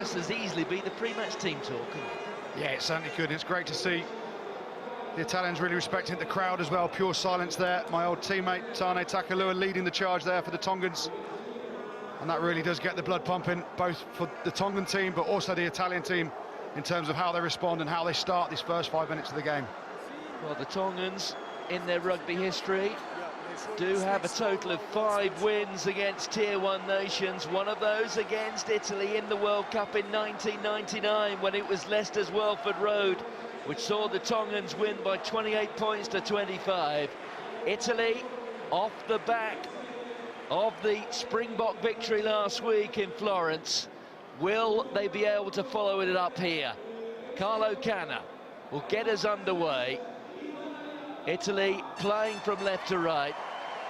just as easily be the pre-match team talk, couldn't it? Yeah, it certainly could. It's great to see the Italians really respecting the crowd as well. Pure silence there. My old teammate Tane Takalua leading the charge there for the Tongans. And that really does get the blood pumping, both for the Tongan team, but also the Italian team, in terms of how they respond and how they start these first 5 minutes of the game. Well, the Tongans, in their rugby history, do have a total of 5 wins against Tier 1 nations. One of those against Italy in the World Cup in 1999, when it was Leicester's Welford Road, which saw the Tongans win by 28 points to 25. Italy, off the back of the Springbok victory last week in Florence, will they be able to follow it up here? Carlo Canna will get us underway. Italy playing from left to right,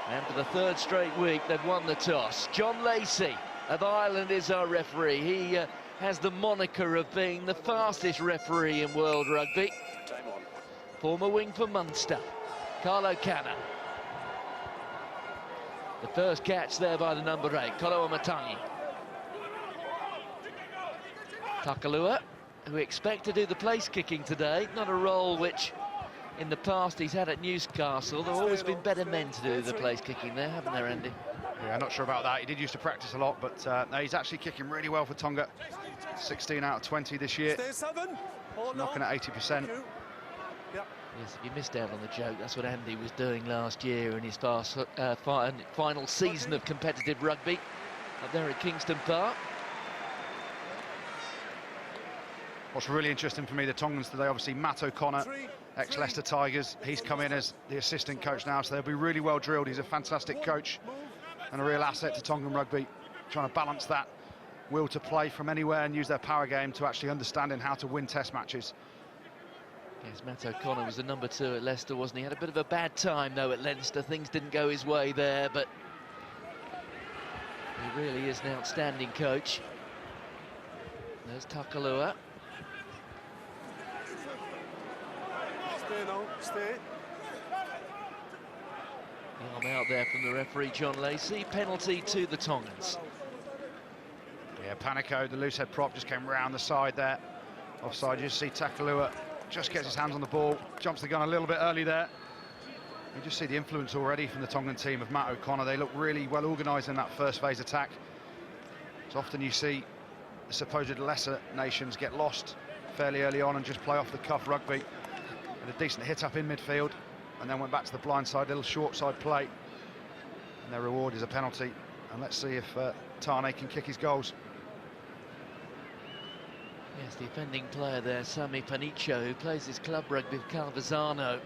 and for the 3rd straight week they've won the toss. John Lacey of Ireland is our referee. He has the moniker of being the fastest referee in world rugby. Former wing for Munster, Carlo Canna. The first catch there by the number 8, Kolo Amatangi. Takalua, who we expect to do the place kicking today, not a role which in the past he's had at Newcastle. There have always been better men to do the place kicking there, haven't there, Andy? Yeah, I'm not sure about that. He did used to practice a lot, but no, he's actually kicking really well for Tonga. 16 out of 20 this year, knocking at 80%. Yes, if you missed out on the joke, that's what Andy was doing last year in his final season of competitive rugby up there at Kingston Park. What's really interesting for me, the Tongans today, obviously Matt O'Connor, ex-Leicester Tigers, he's come in as the assistant coach now, so they'll be really well drilled. He's a fantastic coach and a real asset to Tongan rugby, trying to balance that will to play from anywhere and use their power game to actually understanding how to win test matches. Yes, Matt O'Connor was the number 2 at Leicester, wasn't he? Had a bit of a bad time, though, at Leinster. Things didn't go his way there, but he really is an outstanding coach. There's Takalua. Stay. The arm out there from the referee, John Lacey. Penalty to the Tongans. Yeah, Panico, the loose head prop, just came round the side there. Offside, you just see Takalua just gets his hands on the ball, jumps the gun a little bit early there. You just see the influence already from the Tongan team of Matt O'Connor. They look really well organised in that first phase attack. So often you see the supposed lesser nations get lost fairly early on and just play off the cuff rugby. With a decent hit up in midfield, and then went back to the blind side, little short side play. And their reward is a penalty. And let's see if Tane can kick his goals. Yes, the offending player there, Sami Panicho, who plays his club rugby with Calvazano.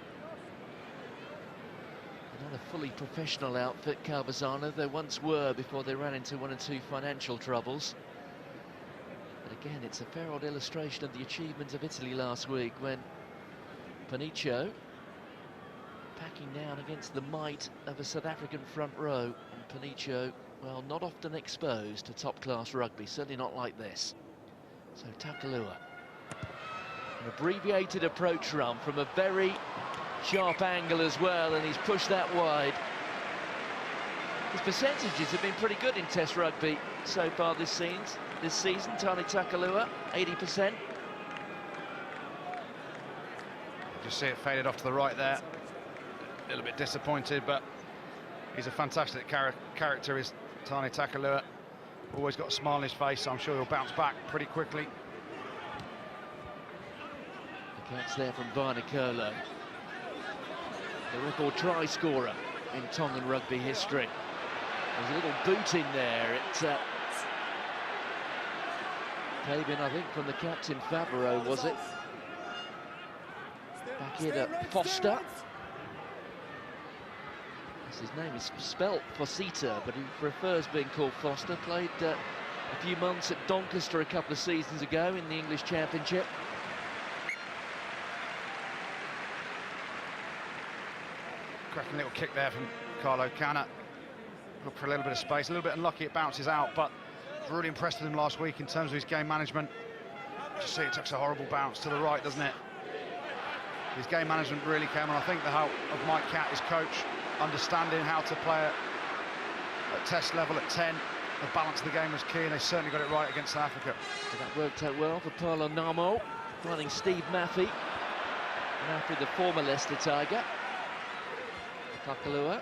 Another fully professional outfit, Calvazano. They once were before they ran into 1 or 2 financial troubles. But again, it's a fair old illustration of the achievements of Italy last week, when Panicho packing down against the might of a South African front row. And Panicho, well, not often exposed to top-class rugby, certainly not like this. So Takalua, an abbreviated approach run from a very sharp angle as well, and he's pushed that wide. His percentages have been pretty good in Test rugby so far this season. Tane Takalua, 80%. Just see it faded off to the right there. A little bit disappointed, but he's a fantastic character, is Tane Takalua. Always got a smile on his face, so I'm sure he'll bounce back pretty quickly. The catch there from Varnicolo, the record try scorer in Tongan rugby history. There's a little boot in there. It came in, I think, from the captain Favreau, was it? Back here to Foster. His name is spelt Fossita, but he prefers being called Foster. Played a few months at Doncaster a couple of seasons ago in the English Championship. Cracking little kick there from Carlo Canna. Look for a little bit of space, a little bit unlucky it bounces out, but I was really impressed with him last week in terms of his game management. Just see it takes a horrible bounce to the right, doesn't it? His game management really came on, I think, the help of Mike Catt, his coach, understanding how to play at test level at 10, the balance of the game was key, and they certainly got it right against South Africa. So that worked out well for Paulo Namo, finding Steve Maffey. Maffey, the former Leicester Tiger. Takalua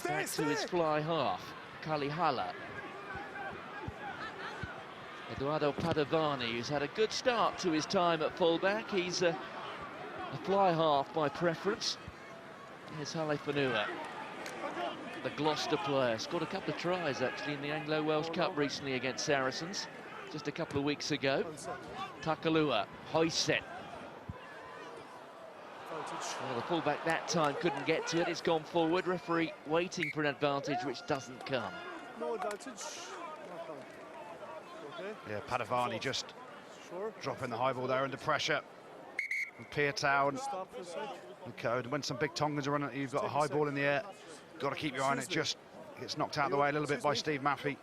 back to his fly half. Kalihala. Eduardo Padovani, who's had a good start to his time at fullback. He's a fly half by preference. Here's Hale Fanua, the Gloucester player. Scored a couple of tries, actually, in the Anglo-Welsh Cup recently against Saracens, just a couple of weeks ago. Takalua, Hoyset. Well, the fullback that time couldn't get to it. It's gone forward. Referee waiting for an advantage which doesn't come. No advantage. Yeah, Padovani just dropping the high ball there under pressure. And Piatow and Code. When some big Tongans are on it, you've got a high ball in the air. Got to keep your eye on it. Just gets knocked out of the way a little bit by Steve Maffey.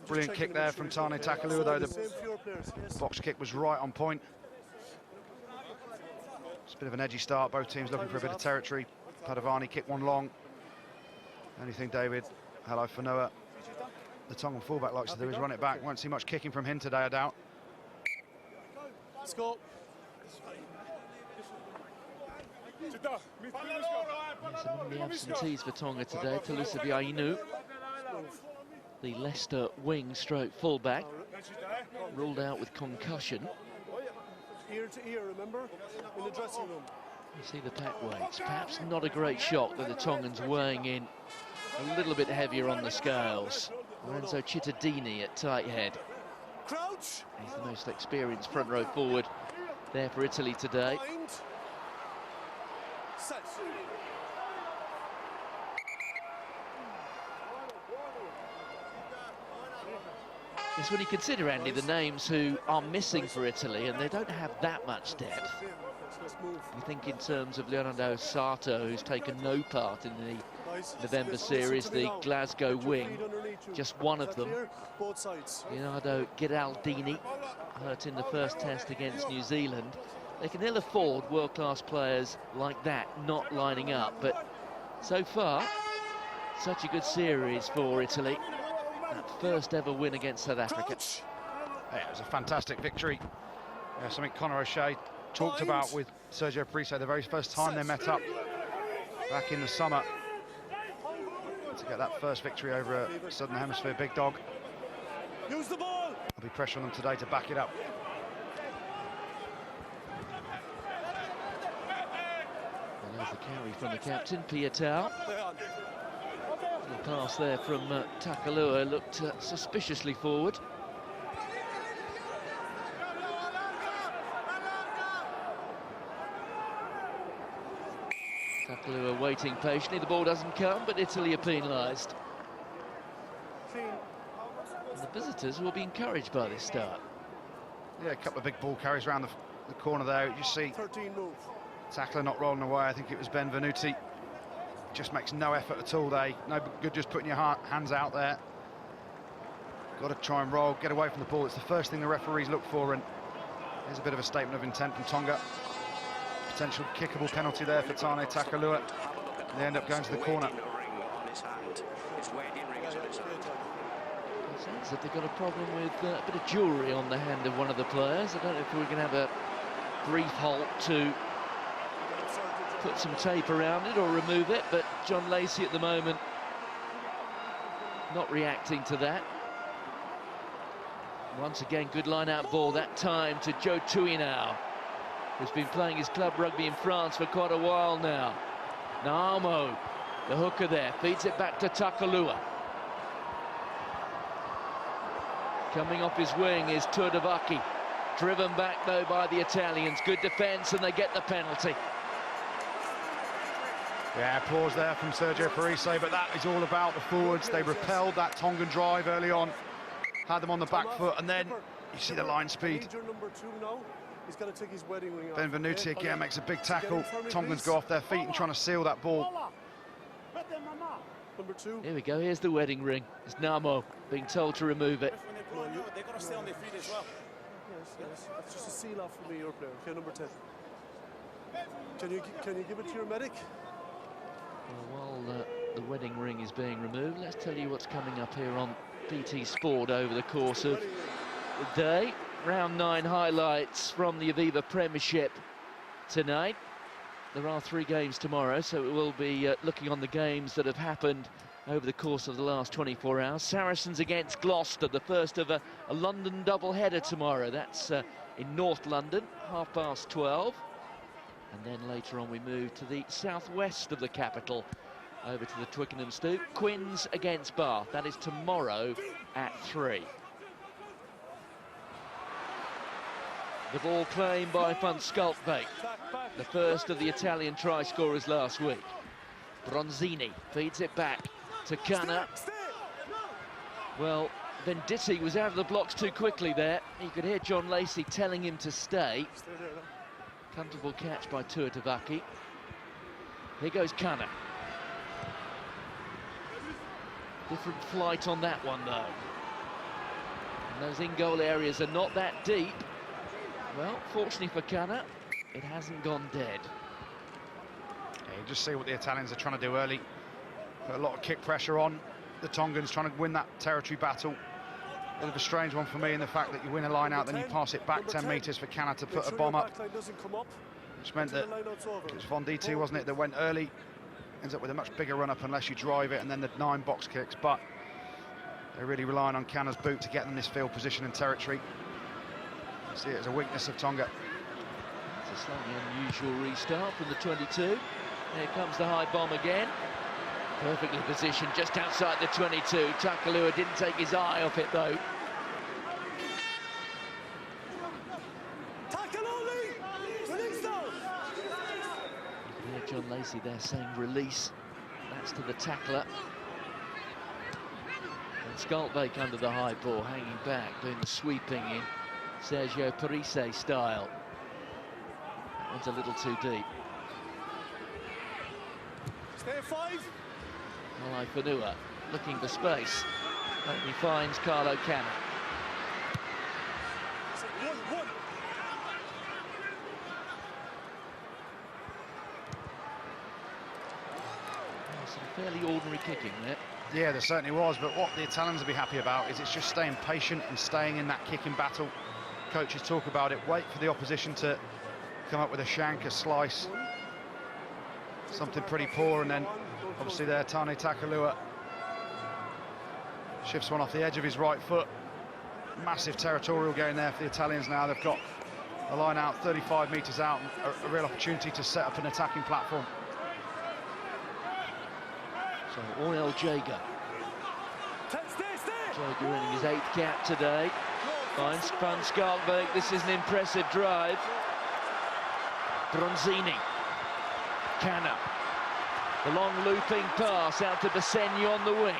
Brilliant kick there from Tane Takalua, though the box kick was right on point. It's a bit of an edgy start. Both teams looking for a bit of territory. Padovani kicked one long. Anything, David? Hello, Fanua. The Tongan fullback likes to do is run it back. Won't see much kicking from him today, I doubt. Let's go. Some of the absentees for Tonga today. Talusa Biainu, the Leicester wing stroke fullback, ruled out with concussion. Ear to ear, remember? In the dressing room. You see the pack weights. Perhaps not a great shock that the Tongans weighing in a little bit heavier on the scales. Lorenzo Cittadini at tight head. Crouch. He's the most experienced front row forward there for Italy today. Set. It's when you consider, Andy, the names who are missing for Italy, and they don't have that much depth. You think in terms of Leonardo Sato, who's taken no part in the November series, the Glasgow wing, just one of them. Leonardo Giraldini, hurt in the first test against New Zealand. They can ill afford world-class players like that not lining up, but so far, such a good series for Italy. That first ever win against South Africa. Yeah, it was a fantastic victory. Yeah, something Conor O'Shea talked about with Sergio Parise the very first time they met up back in the summer to get that first victory over a Southern Hemisphere big dog. Use the ball. There'll be pressure on them today to back it up. And there's the carry from the captain, Piatow. The pass there from Takalua looked suspiciously forward. Takalua waiting patiently. The ball doesn't come, but Italy are penalised. And the visitors will be encouraged by this start. Yeah, a couple of big ball carries around the corner there. You see tackler not rolling away. I think it was Benvenuti. Just makes no effort at all. No good just putting your hands out there. Got to try and roll, get away from the ball. It's the first thing the referees look for, and here's a bit of a statement of intent from Tonga. Potential kickable penalty there for Tane Takalua. They end up going to the corner. It sounds like they've got a problem with a bit of jewellery on the hand of one of the players. I don't know if we're going to have a brief halt to put some tape around it or remove it, but John Lacey at the moment not reacting to that. Once again, good line-out ball, that time to Joe Tuinau, who's been playing his club rugby in France for quite a while now. Namo, the hooker there, feeds it back to Takalua. Coming off his wing is Turdavaki, driven back though by the Italians. Good defence, and they get the penalty. Yeah, applause there from Sergio Parise, but that is all about the forwards. They repelled that Tongan drive early on, had them on the back foot, and then you see the line speed. Benvenuti again makes a big tackle. Tongans go off their feet and trying to seal that ball. Here we go, here's the wedding ring. It's Namo being told to remove it. They've got to stay on their feet as well. Yes. That's just a seal off for me, your player. Okay, number 10. Can you give it to your medic? Well, while the wedding ring is being removed, let's tell you what's coming up here on BT Sport over the course of the day. Round 9 highlights from the Aviva Premiership tonight. There are 3 games tomorrow, so we will be looking on the games that have happened over the course of the last 24 hours. Saracens against Gloucester, the first of a London double-header tomorrow. That's in North London, 12:30. And then later on we move to the southwest of the capital, over to the Twickenham Stoop. Quins against Bath, that is tomorrow at 3. The ball claimed by Van Schalkbeek, the first of the Italian try scorers last week. Bronzini feeds it back to Canna. Well, Venditti was out of the blocks too quickly there. You could hear John Lacey telling him to stay. Comfortable catch by Tuatavaki. Here goes Canna. Different flight on that one, though. And those in-goal areas are not that deep. Well, fortunately for Canna, it hasn't gone dead. Yeah, you just see what the Italians are trying to do early. Put a lot of kick pressure on. The Tongans trying to win that territory battle. A bit of a strange one for me in the fact that you win a line out, then you pass it back 10 metres for Canna to put a bomb up. Which meant that it was Venditti, wasn't it, that went early. Ends up with a much bigger run-up unless you drive it, and then the 9 box kicks. But they're really relying on Canna's boot to get them this field position and territory. You see it as a weakness of Tonga. It's a slightly unusual restart from the 22. Here comes the high bomb again. Perfectly positioned just outside the 22. Takalua didn't take his eye off it, though. Yeah, John Lacey there saying release. That's to the tackler. And Schalkbeek under the high ball, hanging back, doing the sweeping in Sergio Parise style. That one's a little too deep. Stay 5. Malai Fanua looking for space. Only finds Carlo Canna. Some fairly ordinary kicking there. Yeah, there certainly was, but what the Italians will be happy about is it's just staying patient and staying in that kicking battle. Coaches talk about it, wait for the opposition to come up with a shank, a slice, something pretty poor, and then obviously there Tane Takalua shifts one off the edge of his right foot. Massive territorial gain there for the Italians now. They've got a line out 35 metres out, a real opportunity to set up an attacking platform. So Orel Jager. Jager earning his 8th cap today. Finds Van Schalkbeek. This is an impressive drive. Bronzini. Canna. The long looping pass out to Bassegno on the wing.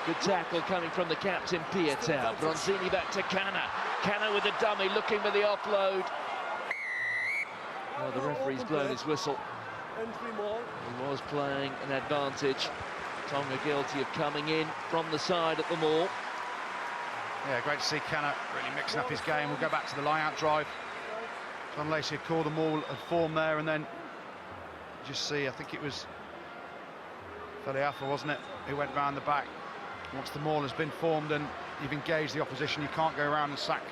Good tackle coming from the captain, Pietau. Bronzini back to Canna. Canna with a dummy, looking for the offload. Well, the referee's blown his whistle. He was playing an advantage. Tonga guilty of coming in from the side at the maul. Yeah, great to see Canna really mixing up his game. We'll go back to the line-out drive. John Lacey had called the maul and form there, and then just see, I think it was Feliafa, wasn't it, who went round the back. Once the maul has been formed and you've engaged the opposition, you can't go around and sack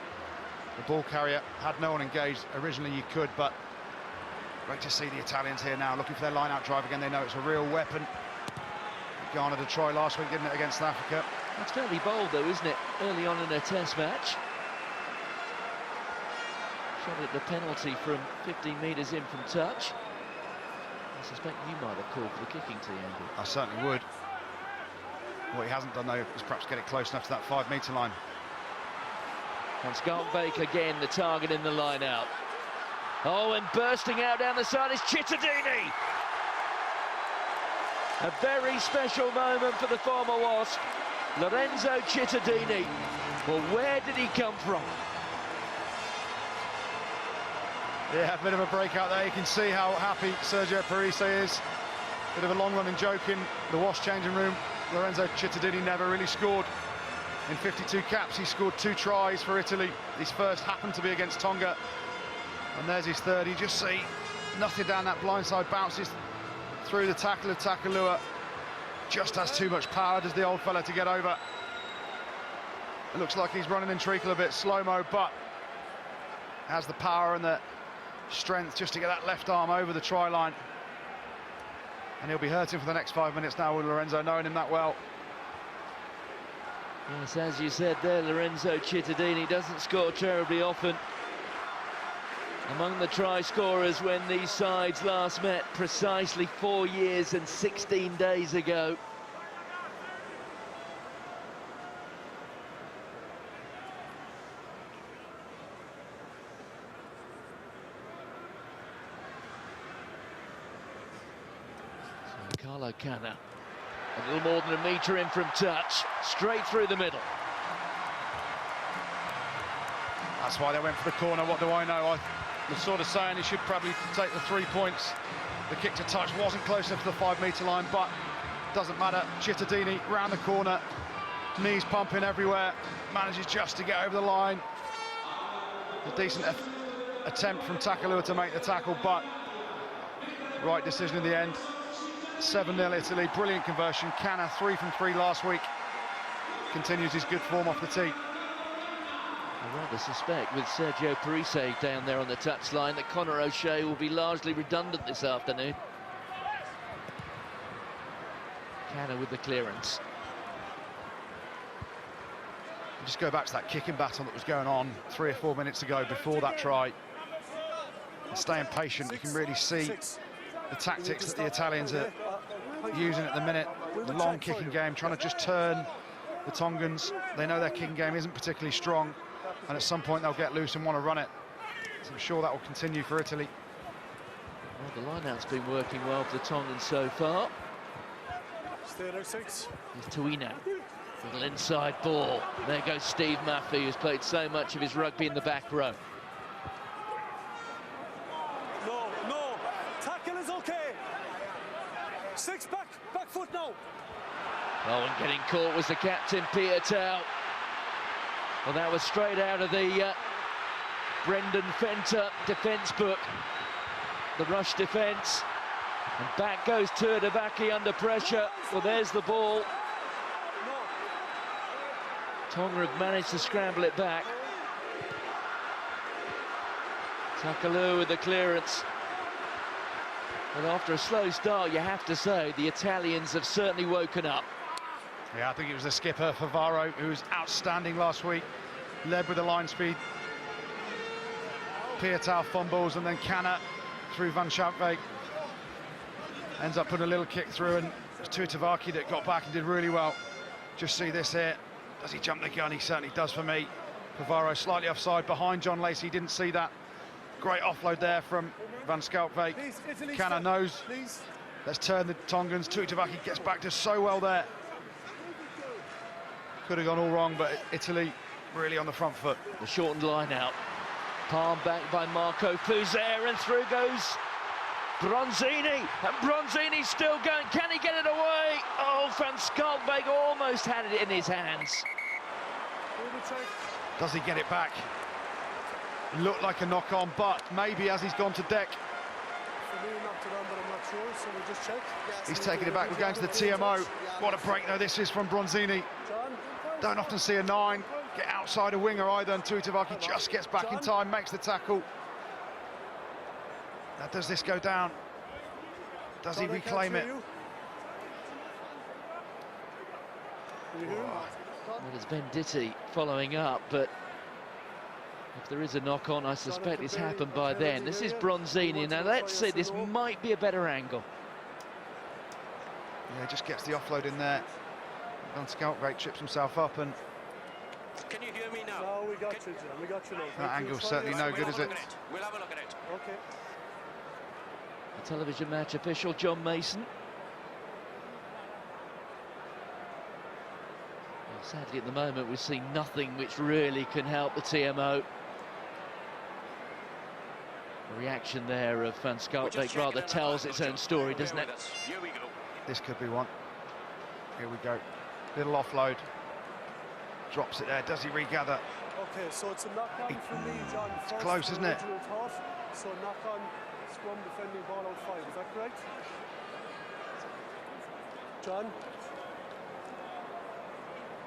the ball carrier. Had no one engaged originally, you could, but great to see the Italians here now looking for their line-out drive again. They know it's a real weapon. Garnered a try last week, didn't it, against South Africa? That's fairly bold, though, isn't it? Early on in a test match. Shot at the penalty from 15 metres in from touch. I suspect you might have called for the kicking tee, Andy. I certainly would. What he hasn't done, though, is perhaps get it close enough to that 5-metre line. And Schalkbeek again, the target in the line-out. Oh, and bursting out down the side is Cittadini. A very special moment for the former Wasp. Lorenzo Cittadini. Well, where did he come from? Yeah, a bit of a breakout there. You can see how happy Sergio Parise is. Bit of a long-running joke in the Wasp changing room. Lorenzo Cittadini never really scored. In 52 caps, he scored 2 tries for Italy. His first happened to be against Tonga. And there's his third. You just see nothing down that blindside, bounces through the tackle of Takalua. Just has too much power, does the old fella, to get over. It looks like he's running in treacle a bit slow-mo, but has the power and the strength just to get that left arm over the try line. And he'll be hurting for the next 5 minutes now with Lorenzo, knowing him that well. Yes, as you said there, Lorenzo Cittadini doesn't score terribly often. Among the try scorers when these sides last met precisely 4 years and 16 days ago. So Carlo Canna, a little more than a metre in from touch, straight through the middle. That's why they went for the corner. What do I know? I was sort of saying he should probably take the 3 points. The kick to touch wasn't close enough to the 5 metre line, but doesn't matter. Cittadini round the corner, knees pumping everywhere, manages just to get over the line. A decent attempt from Takalua to make the tackle, but right decision in the end. 7-0 Italy, brilliant conversion. Canna 3 from 3 last week, continues his good form off the tee. I rather suspect with Sergio Parise down there on the touchline that Conor O'Shea will be largely redundant this afternoon. Canna with the clearance. Just go back to that kicking battle that was going on 3 or 4 minutes ago before that try. And staying patient, you can really see the tactics that the Italians are using at the minute. The long kicking game, trying to just turn the Tongans. They know their kicking game isn't particularly strong, and at some point they'll get loose and want to run it. So I'm sure that will continue for Italy. Well, the line-out's been working well for the Tongans so far. Stay there, 6. Here's Tuina. Little inside ball. There goes Steve Maffey, who's played so much of his rugby in the back row. No, tackle is okay. 6 back foot now. Oh, and getting caught was the captain, Peter Tau. Well, that was straight out of the Brendan Fenter defence book. The rush defence. And back goes Tuivasa under pressure. Well, there's the ball. Tonga have managed to scramble it back. Takalua with the clearance. But after a slow start, you have to say, the Italians have certainly woken up. Yeah, I think it was the skipper, Favaro, who was outstanding last week. Led with the line speed. Pietau fumbles, and then Canna through Van Schalkwyk. Ends up putting a little kick through, and it's Tuivasa that got back and did really well. Just see this here. Does he jump the gun? He certainly does for me. Favaro slightly offside behind John Lacey, didn't see that. Great offload there from Van Schalkwyk. Canna knows. Let's turn the Tongans. Tuivasa gets back to so well there. Could have gone all wrong, but Italy really on the front foot. The shortened line out. Palm back by Marco Fuser, and through goes Bronzini. And Bronzini's still going. Can he get it away? Oh, Van Schalkwyk almost had it in his hands. Does he get it back? Looked like a knock-on, but maybe as he's gone to deck. He's taking it back. We're going to the TMO. What a break, though, this is from Bronzini. Don't often see a 9 get outside a winger either, and Tuivasa just gets back in time, makes the tackle. Now, does this go down? Does he reclaim it? Well, it's Venditti following up, but if there is a knock-on, I suspect it's happened by then. This is Bronzini. Now, let's see, this might be a better angle. Yeah, just gets the offload in there. Van Schalkwyk trips himself up, and can you hear me now? No, we got you, John. We got you now. that angle's certainly no good, is it? We'll have a look at it. Okay. The television match official, John Mason. Well, sadly, at the moment, we've seen nothing which really can help the TMO. The reaction there of Van Schalkwyk rather tells its own story, doesn't it? Here we go. This could be one. Here we go. Little offload. Drops it there. Does he regather? Okay, so it's a knock-on for me, John. It's close, isn't it? So knock-on, scrum defending ball out 5. Is that correct? John.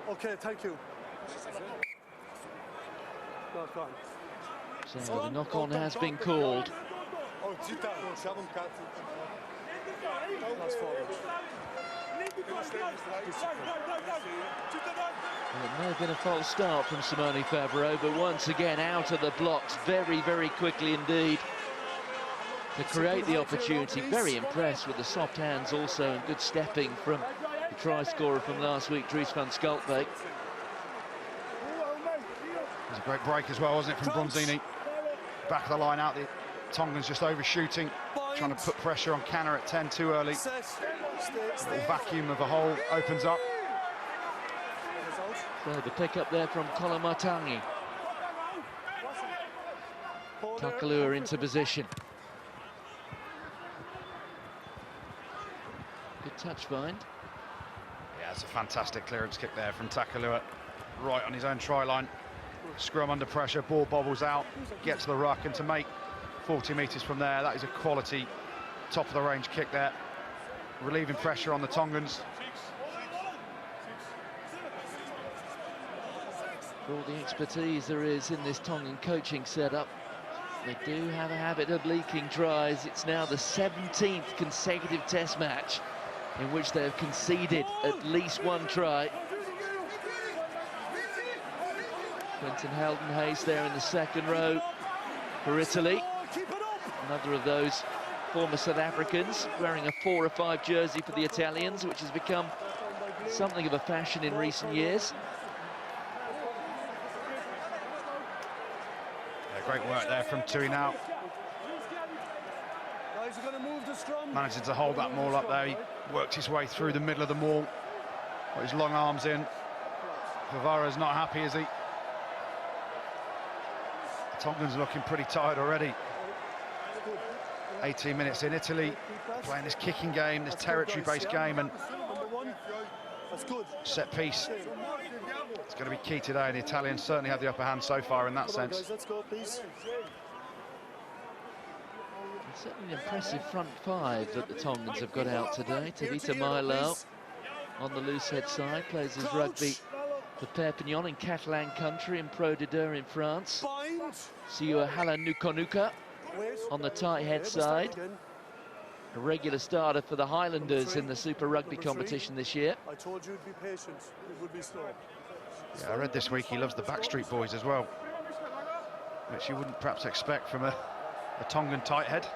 Okay, thank you. Knock on. So the knock-on has been called. Pass forward. Well, it may have been a false start from Simone Favreau, but once again out of the blocks very, very quickly indeed to create the opportunity. Very impressed with the soft hands also, and good stepping from the try scorer from last week, Dries van Schalkbeek. It was a great break as well, wasn't it, from Bronzini? Back of the line out, the Tongans just overshooting, trying to put pressure on Canner at 10 too early. The vacuum of a hole opens up. So the pick up there from Kolomatangi. Takalua into position. Good touch find. Yeah, it's a fantastic clearance kick there from Takalua, right on his own try line. Scrum under pressure, ball bobbles out, gets the ruck, and to make 40 metres from there, that is a quality top of the range kick there, relieving pressure on the Tongans. For all the expertise there is in this Tongan coaching setup, they do have a habit of leaking tries. It's now the 17th consecutive test match in which they have conceded at least one try. Quentin Heldenhuis there in the second row for Italy. Another of those former South Africans wearing a 4 or 5 jersey for the Italians, which has become something of a fashion in recent years. Yeah, great work there from Tui now. Managing to hold that maul up there. He worked his way through the middle of the maul, got his long arms in. Favara's not happy, is he? Tongans looking pretty tired already. 18 minutes in, Italy playing this kicking game, this territory-based game, and set piece. It's going to be key today, and the Italians certainly have the upper hand so far in that sense. Let's go, please. Certainly an impressive front five that the Tongans have got out today. Tavita Milo on the loose head side, plays his rugby for Perpignan in Catalan country and Pro de Deux in France. Siua Halanukonuka on the tight head side. A regular starter for the Highlanders in the Super Rugby competition this year. I told you to be patient, it would be slow. Yeah, I read this week he loves the Backstreet Boys as well, which you wouldn't perhaps expect from a Tongan tight head.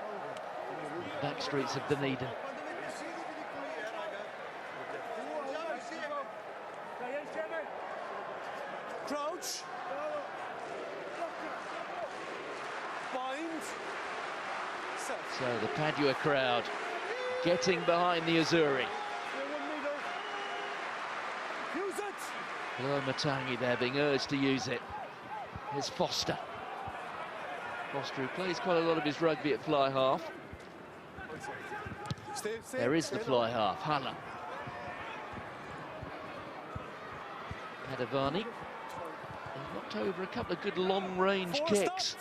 Backstreets of Dunedin. Crouch. Bind. Set. So the Padua crowd getting behind the Azzurri. Use it. Kolomatangi there being urged to use it. Here's Foster. Foster, who plays quite a lot of his rugby at fly half. There is the fly half, Hala. Padavani. They've knocked over a couple of good long-range kicks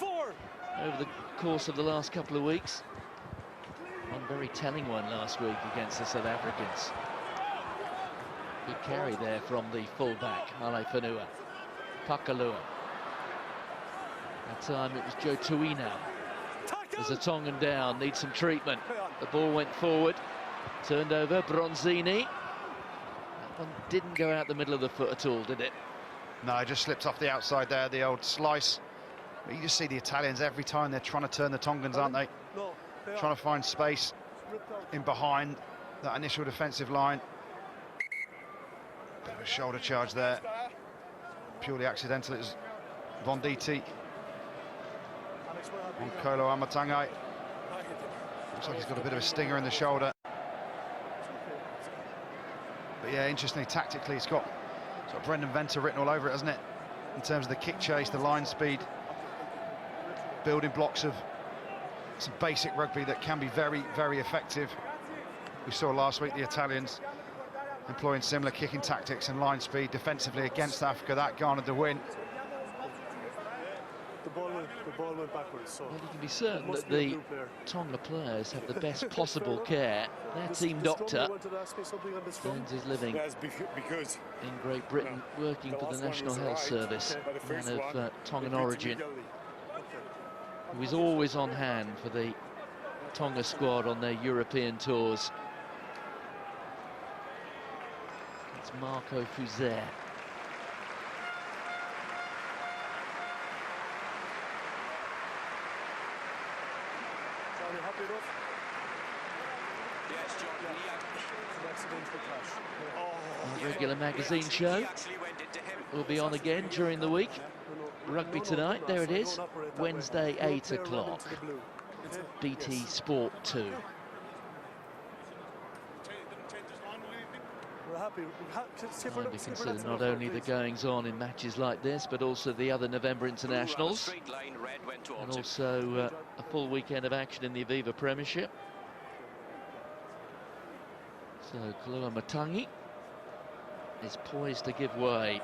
over the course of the last couple of weeks. One very telling one last week against the South Africans. Good carry there from the fullback, Male Fanua. Pakalua. That time it was Joe Tuina. There's a Tongan down, needs some treatment. The ball went forward, turned over, Bronzini. That one didn't go out the middle of the foot at all, did it? No, it just slipped off the outside there, the old slice. But you just see the Italians every time they're trying to turn the Tongans, aren't they? Trying to find space in behind that initial defensive line. Bit of a shoulder charge there. Purely accidental, it was Bonditi on Kolo Amatangai. Looks like he's got a bit of a stinger in the shoulder. But yeah, interestingly, tactically, it's got Brendan Venter written all over it, hasn't it? In terms of the kick chase, the line speed, building blocks of some basic rugby that can be very, very effective. We saw last week the Italians employing similar kicking tactics and line speed defensively against Africa. That garnered the win. the ball went backwards. So Well, you can be certain must that be a the blue player. Tonga players have the best possible care. Their team The scrum doctor wanted to ask me something on the scrum. earns his living Yes, because in Great Britain, working the for the last one National was Health right, Service, but the first man one, of Tongan they did origin, legally. who is always on hand for the Tonga squad on their European tours. It's Marco Fuzer. Charlie, happy enough? Yes, Jordan. It's an accidental clash. Our regular magazine show He actually went into him. will be on again during the week. Rugby tonight, there it is, Wednesday 8 o'clock, BT Sport 2. We're happy. Kindly consider not only the goings-on in matches like this, but also the other November internationals, Straight line, red went and towards him. also a full weekend of action in the Aviva Premiership. So Kalua Matangi is poised to give way.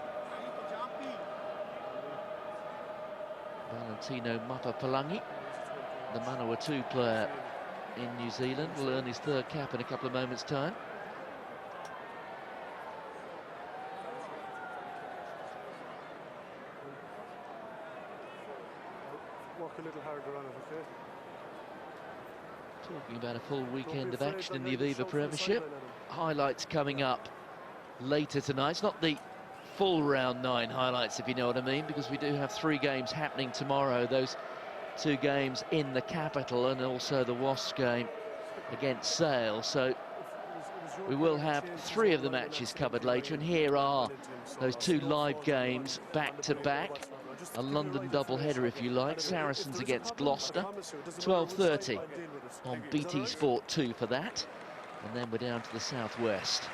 Valentino Mapapalangi, the Manawatu player in New Zealand, will earn his third cap in a couple of moments' time. Work a little harder on it, okay? Talking about a full weekend of action in the Aviva Premiership. Highlights coming up later tonight. It's not the full round 9 highlights, if you know what I mean, because we do have 3 games happening tomorrow. Those 2 games in the capital, and also the Wasps game against Sale. So we will have 3 of the matches covered later, and here are those 2 live games back to back. A London double-header, if you like. Saracens against Gloucester, 12:30 on BT Sport 2 for that. And then we're down to the southwest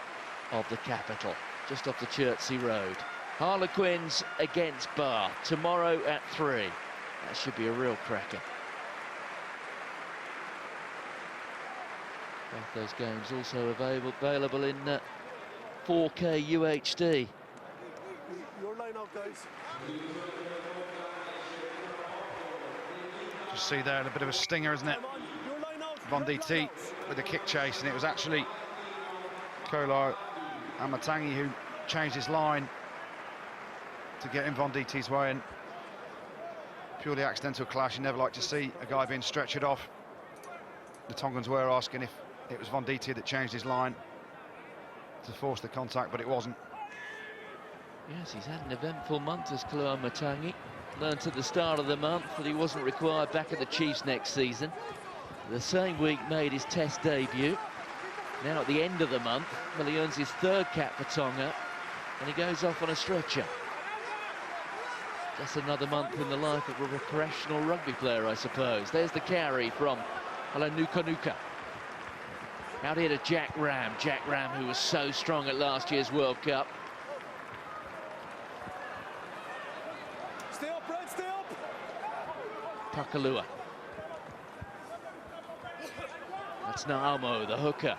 of the capital, just off the Chertsey Road. Harlequins against Bath, tomorrow at 3. That should be a real cracker. Both those games also available in 4K UHD. Your line out, guys. Just see there a bit of a stinger, isn't it? Your line out. Von DT with the kick chase, and it was actually Kolo Amatangi who changed his line to get in Von DT's way, and purely accidental clash. You never like to see a guy being stretchered off. The Tongans were asking if it was Von DT that changed his line to force the contact, but it wasn't. Yes, he's had an eventful month as Kalua Matangi. Learned at the start of the month that he wasn't required back at the Chiefs next season. The same week made his Test debut. Now at the end of the month, well, he earns his 3rd cap for Tonga, and he goes off on a stretcher. Just another month in the life of a professional rugby player, I suppose. There's the carry from Halanuka. Out here to Jack Ram, who was so strong at last year's World Cup. Stay up, Brad, stay up. Takalua. That's Naamo, the hooker.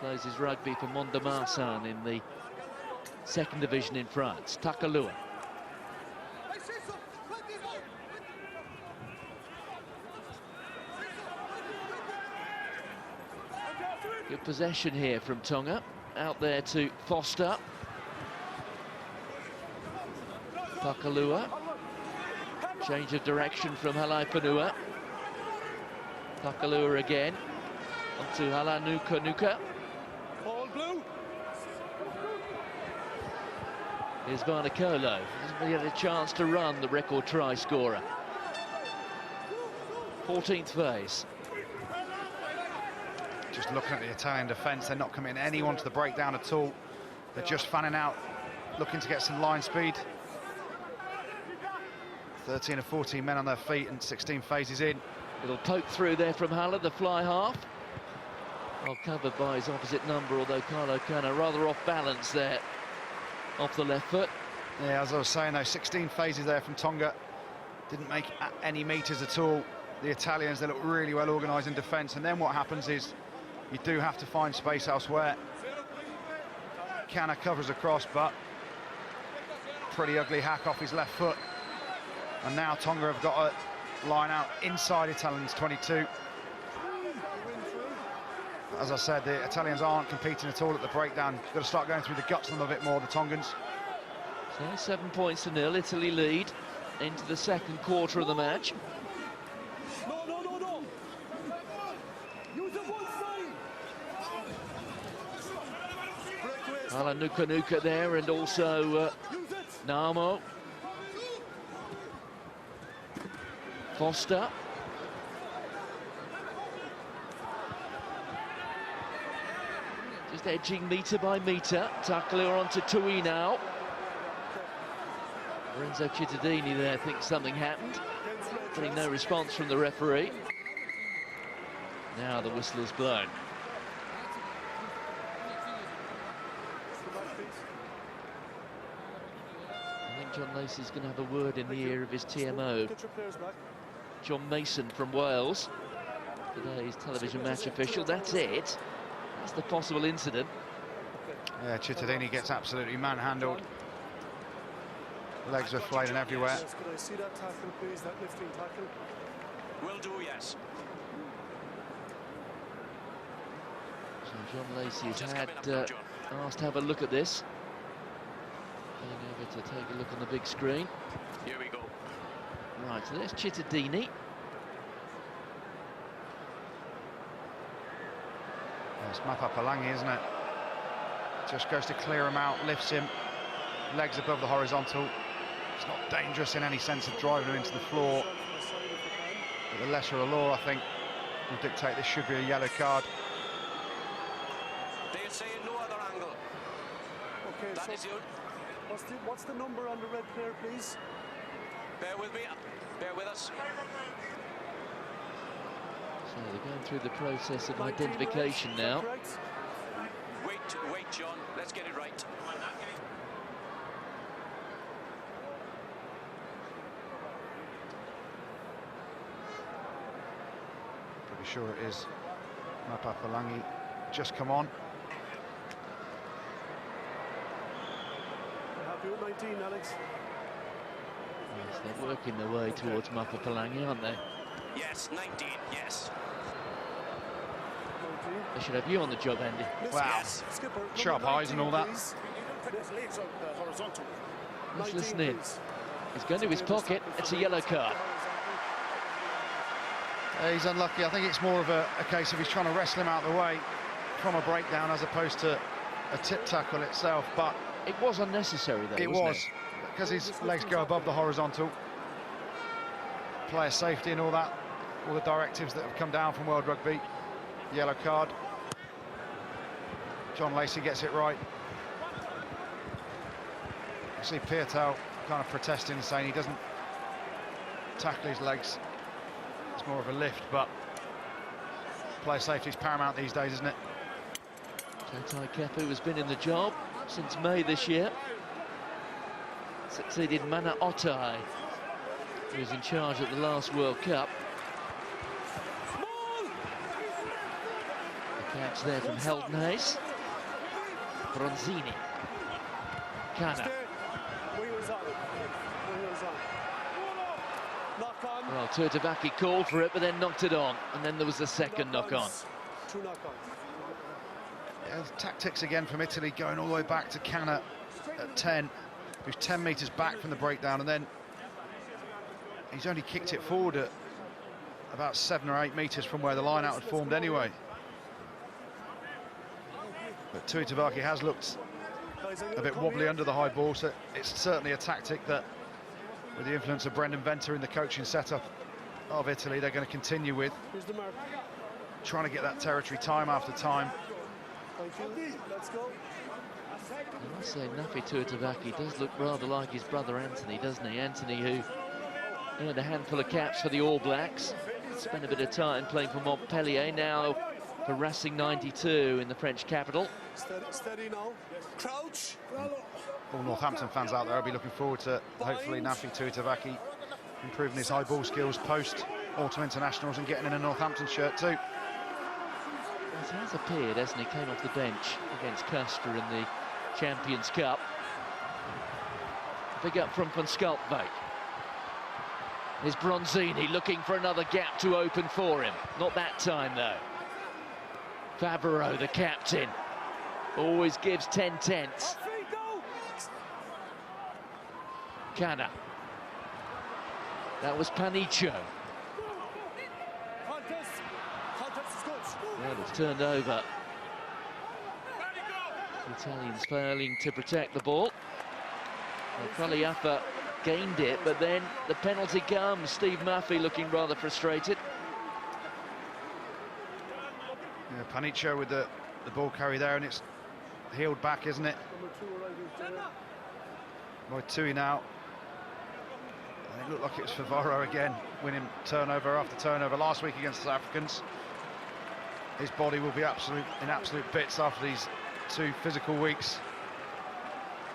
Plays his rugby for Mont-de-Marsan in the 2nd division in France. Takalua. Good possession here from Tonga. Out there to Foster. Takalua. Change of direction from Halaipanua. Takalua again. Onto Halanuka. Ball blue. Here's Varnacolo. Hasn't really had a chance to run, the record try scorer. 14th phase. Just looking at the Italian defence, they're not committing anyone to the breakdown at all. They're just fanning out, looking to get some line speed. 13 or 14 men on their feet and 16 phases in. Little poke through there from Haller, the fly half. Well covered by his opposite number, although Carlo Cana rather off balance there, off the left foot. Yeah, as I was saying, those 16 phases there from Tonga didn't make any metres at all. The Italians, they look really well organised in defence, and then what happens is you do have to find space elsewhere. Cana covers across, but pretty ugly hack off his left foot. And now Tonga have got a line out inside Italians 22. As I said, the Italians aren't competing at all at the breakdown. You've got to start going through the guts of them a bit more, the Tongans. So 7 points to nil, Italy lead into the second quarter of the match. No. Use the one side. Ala Nuka there, and also Namo. Foster. Just edging metre by metre. Tackler onto Tui now. Lorenzo Cittadini there thinks something happened. Getting no response from the referee. Now the whistle is blown. I think John Lacey's going to have a word in the ear of his TMO, John Mason from Wales, today's television match official. That's it. That's the possible incident. Yeah, Cittadini gets absolutely manhandled. Legs are flailing everywhere. Could I see that tackle, please? That lifting tackle. Will do, yes. So John Lacey has had asked to have a look at this. Going over to take a look on the big screen. Here we go. Right, so there's Cittadini. It's Mapapalangi, isn't it? Just goes to clear him out, lifts him, legs above the horizontal. It's not dangerous in any sense of driving him into the floor. But the lesser of law, I think, will dictate this should be a yellow card. They'll say no other angle. Okay, That so is your... what's the number on the red player, please? Bear with me. Bear with us. So they're going through the process of identification now. Wait, John. Let's get it right. Pretty sure it is Mapapalangi. Just come on. Happy with 19, Alex. Yes, they're working their way towards Mapapalangi, aren't they? Yes, 19, yes. 19. They should have you on the job, Andy. Wow. Yes. Skipper, Sharp number eyes and all that. 19, please. Let's 19, listen in. please. He's going to his pocket. It's a yellow card. He's unlucky. I think it's more of a case of he's trying to wrestle him out of the way from a breakdown as opposed to a tip tackle itself. But It was unnecessary, though, it wasn't was, because his legs go above the horizontal. Player safety and all that, all the directives that have come down from World Rugby. Yellow card. John Lacey gets it right. You see Piatel kind of protesting and saying he doesn't tackle his legs. It's more of a lift, but player safety is paramount these days, isn't it? Totai Kepu has been in the job since May this year. Succeeded Mana Otai, who was in charge at the last World Cup. The catch there from Heldnhays. Bronzini. Kana. Knock on. Well, Tuatavaki called for it, but then knocked it on. And then there was a second knock-on. Two knock-ons. Yeah, tactics again from Italy, going all the way back to Kana at 10, who's 10 metres back from the breakdown, and then he's only kicked it forward at about 7 or 8 metres from where the line-out had formed anyway. But Tuatavaki has looked a bit wobbly under the high ball, so it's certainly a tactic that, with the influence of Brendan Venter in the coaching setup of Italy, they're going to continue with. Here's the mark. Trying to get that territory time after time. Thank you. Let's go. I must say, Nafi Tuatavaki does look rather like his brother Anthony, doesn't he? Anthony, who earned a handful of caps for the All Blacks, spent a bit of time playing for Montpellier, now for Racing 92 in the French capital. Steady now. Crouch. All Northampton fans out there will be looking forward to hopefully Nafi Tuatavaki improving his high ball skills post autumn internationals and getting in a Northampton shirt too. He has appeared, hasn't he? Came off the bench against Custer in the Champions Cup. Big up from Van Schalkwyk. Is Bronzini looking for another gap to open for him? Not that time, though. Favreau, the captain, always gives 10/10. Canna. That was Panicho. Well, it's turned over. The Italians failing to protect the ball. Well, Qualiafa gained it, but then the penalty comes. Steve Murphy looking rather frustrated. Yeah, Panicho with the ball carry there, and it's heeled back, isn't it? By Tui now. And it looked like it was Favaro again, winning turnover after turnover last week against the South Africans. His body will be in absolute bits after these 2 physical weeks.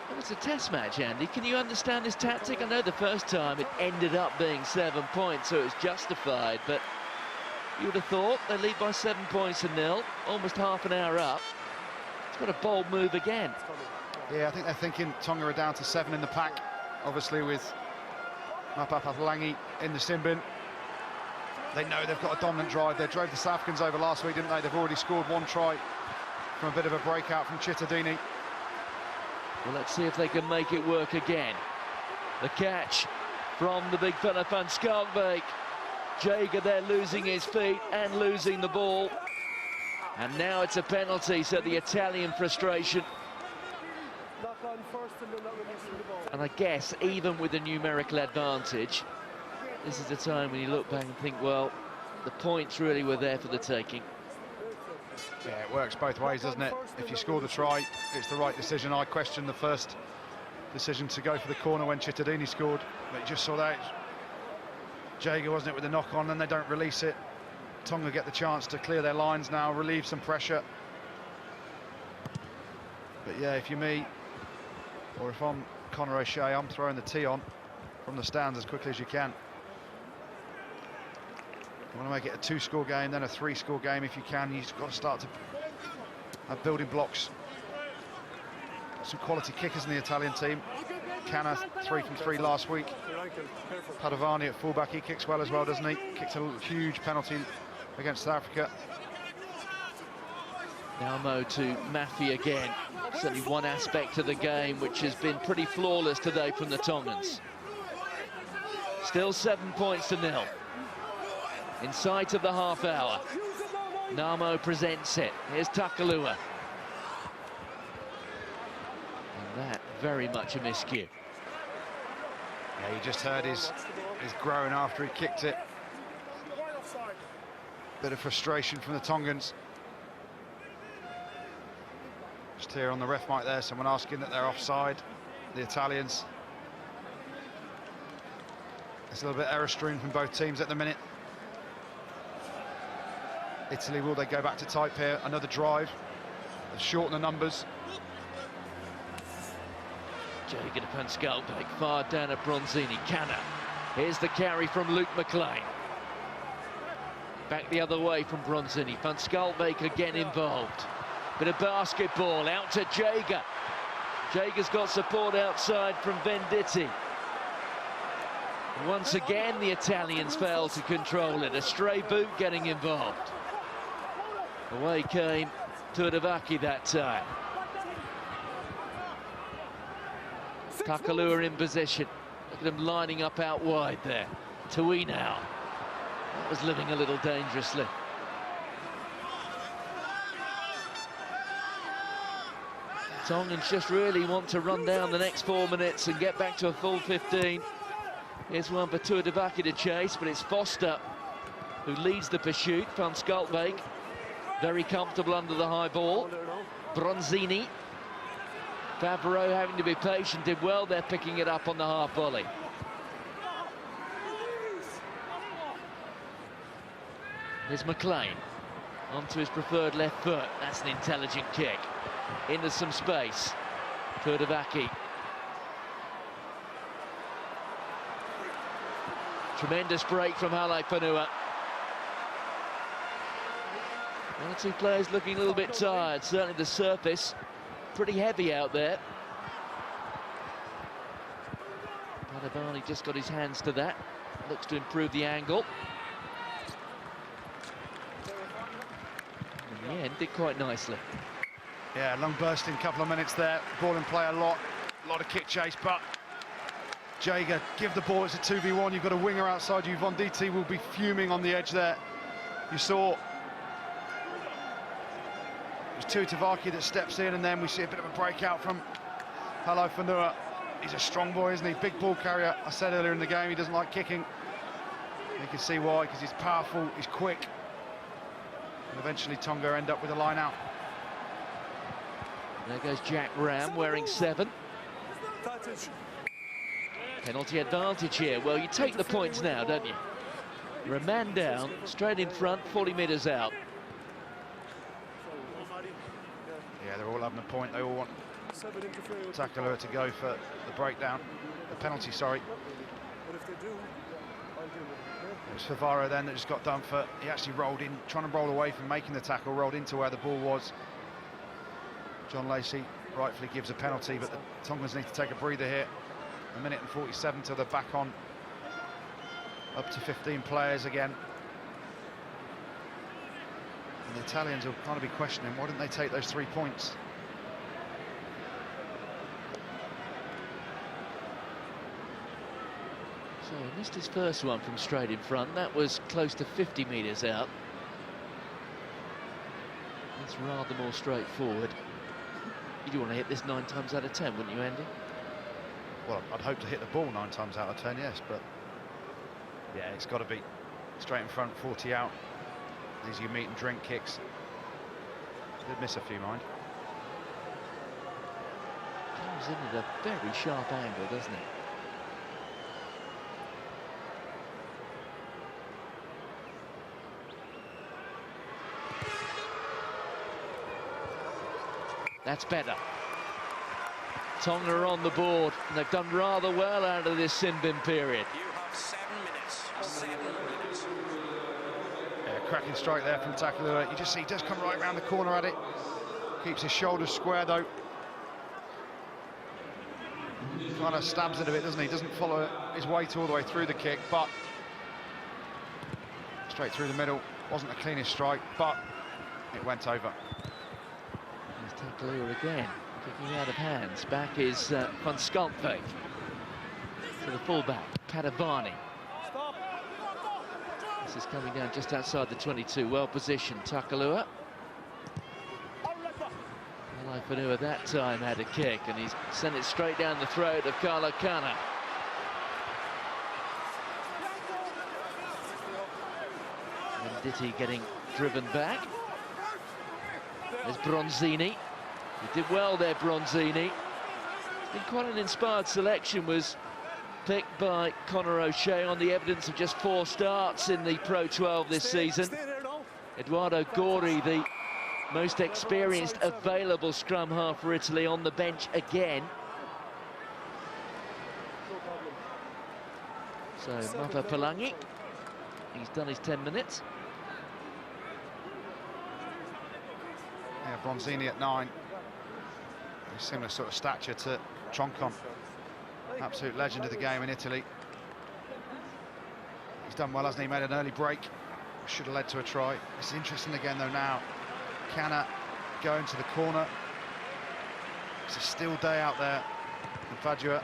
Well, it's a test match, Andy. Can you understand this tactic? I know the first time it ended up being 7 points, so it was justified, but you would have thought they lead by 7 points to 0, almost half an hour up. It's got a bold move again. Yeah, I think they're thinking Tonga are down to 7 in the pack, obviously with Mapapalangi in the sin bin. They know they've got a dominant drive. They drove the South Africans over last week, didn't they? They've already scored 1 try from a bit of a breakout from Cittadini. Well, let's see if they can make it work again. The catch from the big fella van Schalkwyk. Jager there losing his feet and losing the ball. And now it's a penalty, so the Italian frustration. And I guess even with the numerical advantage, this is the time when you look back and think, well, the points really were there for the taking. Yeah, it works both ways, doesn't it? If you score the try, it's the right decision. I questioned the first decision to go for the corner when Cittadini scored, but you just saw that. Jager, wasn't it, with the knock-on, and they don't release it. Tonga get the chance to clear their lines now, relieve some pressure. But yeah, if you're me, or if I'm Conor O'Shea, I'm throwing the tee on from the stands as quickly as you can. You want to make it a 2-score game, then a 3-score game if you can. You've got to start to have building blocks. Some quality kickers in the Italian team. Canna, 3 from 3 last week. Padovani at fullback, he kicks well as well, doesn't he? Kicked a huge penalty against South Africa. Now Mo to Maffey again. Certainly one aspect of the game which has been pretty flawless today from the Tongans. Still 7 points to 0. In sight of the half hour. Namo presents it. Here's Takalua. And that very much a miscue. Yeah, you just heard his groan after he kicked it. Bit of frustration from the Tongans. Just here on the ref mic there, someone asking that they're offside, the Italians. There's a little bit error strewn from both teams at the minute. Italy, will they go back to type here? Another drive. They've shortened the numbers. Jager to van Schalkwyk, far down at Bronzini. Canna. Here's the carry from Luke McLean. Back the other way from Bronzini. Van Schalkwyk again involved. Bit of basketball out to Jager. Jager's got support outside from Venditti. Once again, the Italians fail to control it. A stray boot getting involved. Away came Turdavaki that time. Takalua in position. Look at him lining up out wide there. Tui now. That was living a little dangerously. Tongans just really want to run down the next 4 minutes and get back to a full 15. Here's one for Turdavaki to chase, but it's Foster who leads the pursuit. Van Schalkwyk very comfortable under the high ball. Bronzini. Favreau having to be patient, did well there picking it up on the half volley. Here's McLean onto his preferred left foot. That's an intelligent kick into some space. Turdavaki. Tremendous break from Halepanua. One or two players looking a little bit tired. Certainly the surface pretty heavy out there. Padovani just got his hands to that. Looks to improve the angle. In the end, did quite nicely. Yeah, long bursting couple of minutes there. Ball in play a lot of kick chase, but Jager, give the ball, it's a 2v1, you've got a winger outside you. Venditti will be fuming on the edge there. You saw it was Tutavaki that steps in, and then we see a bit of a breakout from Ital Fanua. He's a strong boy, isn't he? Big ball carrier. I said earlier in the game he doesn't like kicking. You can see why, because he's powerful, he's quick. And eventually Tonga end up with a line out. There goes Jack Ram wearing 7. Penalty advantage here. Well, you take the points now, don't you? You're a man down, straight in front, 40 metres out. Yeah, they're all having a point. They all want Takalua to go for the breakdown. The penalty, sorry. But if they do, I'll deal with it. It was Favaro then that just got done for. He actually rolled in, trying to roll away from making the tackle, rolled into where the ball was. John Lacey rightfully gives a penalty, but the Tongans need to take a breather here. A minute and 47 till they're back on. Up to 15 players again. And the Italians will kind of be questioning, why didn't they take those 3 points? So he missed his first one from straight in front. That was close to 50 metres out. That's rather more straightforward. You do want to hit this 9 times out of 10, wouldn't you, Andy? Well, I'd hope to hit the ball 9 times out of 10, yes, but yeah, it's got to be straight in front, 40 out. These are your meat and drink kicks. Did miss a few, mind. Comes in at a very sharp angle, doesn't it? That's better. Tonga are on the board, and they've done rather well out of this sin bin period. You have 7 minutes. 7 minutes. Yeah, cracking strike there from Takalua. You just see he does come right round the corner at it. Keeps his shoulders square though. Kind of stabs it a bit, doesn't he? Doesn't follow his weight all the way through the kick, but straight through the middle. Wasn't the cleanest strike, but it went over. There's Takalua again, kicking out of hands. Back is Van Skaltvik. To the fullback, Padavani. This is coming down just outside the 22. Well positioned, Takalua. Ital Fanua that time had a kick, and he's sent it straight down the throat of Carlo Cana. Venditti getting driven back. There's Bronzini. He did well there, Bronzini. It's been quite an inspired selection, was picked by Conor O'Shea on the evidence of just 4 starts in the Pro 12 this season. Eduardo Gori, the most experienced available scrum half for Italy, on the bench again. So Mapa Palangi, he's done his 10 minutes. Yeah, Bronzini at 9. Similar sort of stature to Troncon. Absolute legend of the game in Italy. He's done well, hasn't he? Made an early break. Should have led to a try. It's interesting again though now. Cana going to the corner. It's a still day out there in Padua.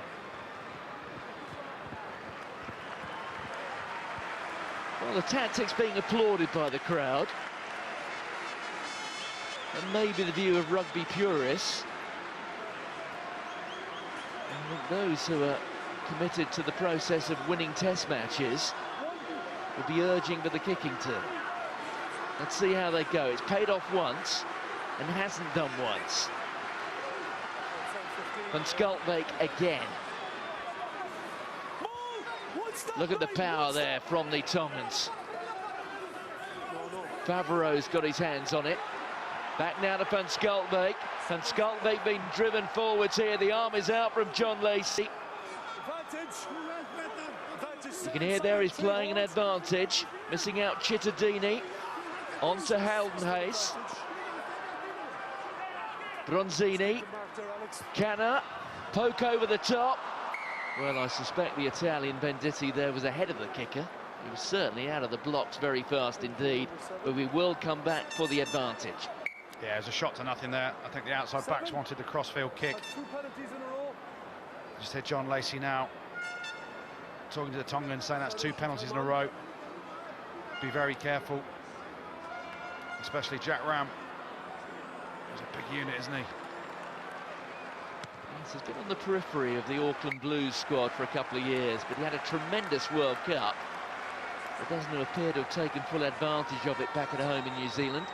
Well, the tactics being applauded by the crowd. And maybe the view of rugby purists. And those who are committed to the process of winning test matches will be urging for the kicking team. Let's see how they go. It's paid off once and hasn't done once. Van Skaltvik again. Look at the power there from the Tongans. Favaro's got his hands on it. Back now to Van Skaltvik. Van Skaltvik being driven forwards here. The arm is out from John Lacey. You can hear there he's playing an advantage. Missing out Cittadini. On to Heldenhuis. Bronzini. Cana. Poke over the top. Well, I suspect the Italian Venditti there was ahead of the kicker. He was certainly out of the blocks very fast indeed, but we will come back for the advantage. Yeah, there's a shot to nothing there. I think the outside backs wanted the crossfield kick. Just hear John Lacey now talking to the Tongans, saying that's 2 penalties in a row. Be very careful, especially Jack Ram. He's a big unit, isn't he? Yes, he's been on the periphery of the Auckland Blues squad for a couple of years, but he had a tremendous World Cup. But doesn't appear to have taken full advantage of it back at home in New Zealand.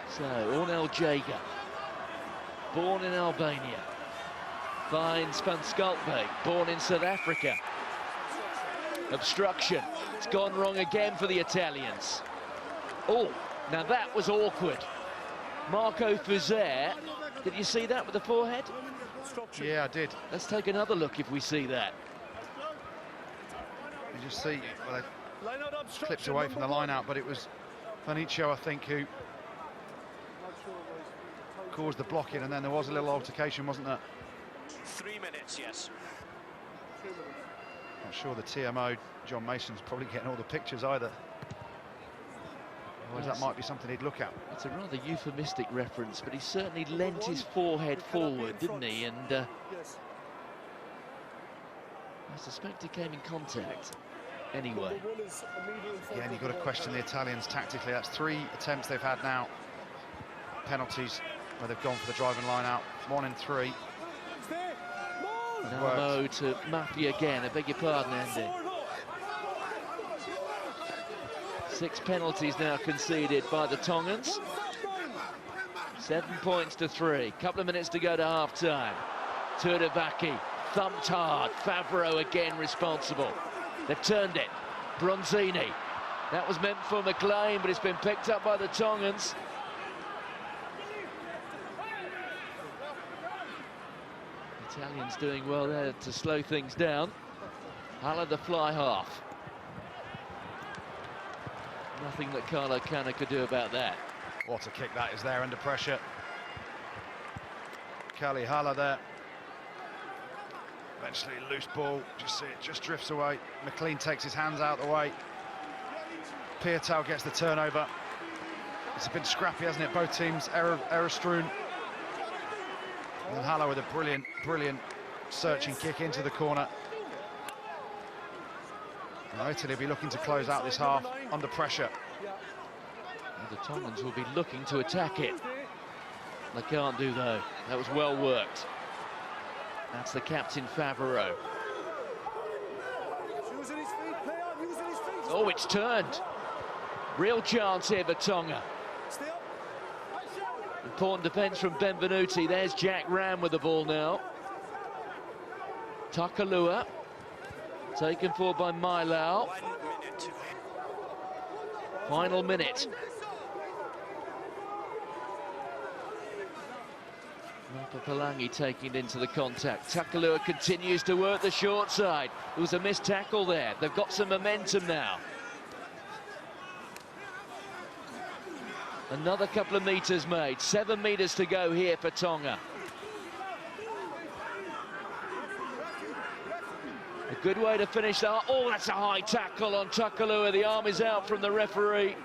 So, Ornel Jager, born in Albania, finds Van Schalkwyk, born in South Africa. Obstruction. It's gone wrong again for the Italians. Oh, now that was awkward. Marco Fuser, did you see that with the forehead? Yeah, I did. Let's take another look if we see that. You just see, well, they clipped away from the line-out, but it was Fanicio, I think, who caused the blocking, and then there was a little altercation, wasn't there? 3 minutes, yes. Not sure the TMO, John Mason's probably getting all the pictures either. Otherwise, that might be something he'd look at. It's a rather euphemistic reference, but he certainly leant his forehead forward, didn't he? And I suspect he came in contact anyway. Yeah, and you've got to question the Italians tactically. That's 3 attempts they've had now. Penalties where they've gone for the driving line out. 1 in 3. Namo to Mafia again. I beg your pardon, Andy. 6 penalties now conceded by the Tongans. 7 points to 3. Couple of minutes to go to half-time. Tuivasa thumped hard. Favreau again responsible. They've turned it. Bronzini. That was meant for McLean, but it's been picked up by the Tongans. Italians doing well there to slow things down. Haller the fly half. Nothing that Carlo Canna could do about that. What a kick that is there under pressure. Kelly Haller there. Eventually loose ball, just see it just drifts away. McLean takes his hands out of the way. Piatel gets the turnover. It's been scrappy, hasn't it? Both teams error strewn. And Haller with a brilliant searching kick into the corner. Now Italy will be looking to close out this half under pressure. And the Tongans will be looking to attack it. They can't do though. That was well worked. That's the captain Favreau. Oh, it's turned. Real chance here for Tonga. Important defence from Benvenuti. There's Jack Ram with the ball now. Takalua. Taken forward by Mailau. 1 minute. Final minute. Palangi taking it into the contact. Takalua continues to work the short side. There was a missed tackle there. They've got some momentum now. Another couple of metres made. 7 metres to go here for Tonga. A good way to finish that. Oh, that's a high tackle on Takalua. The arm is out from the referee.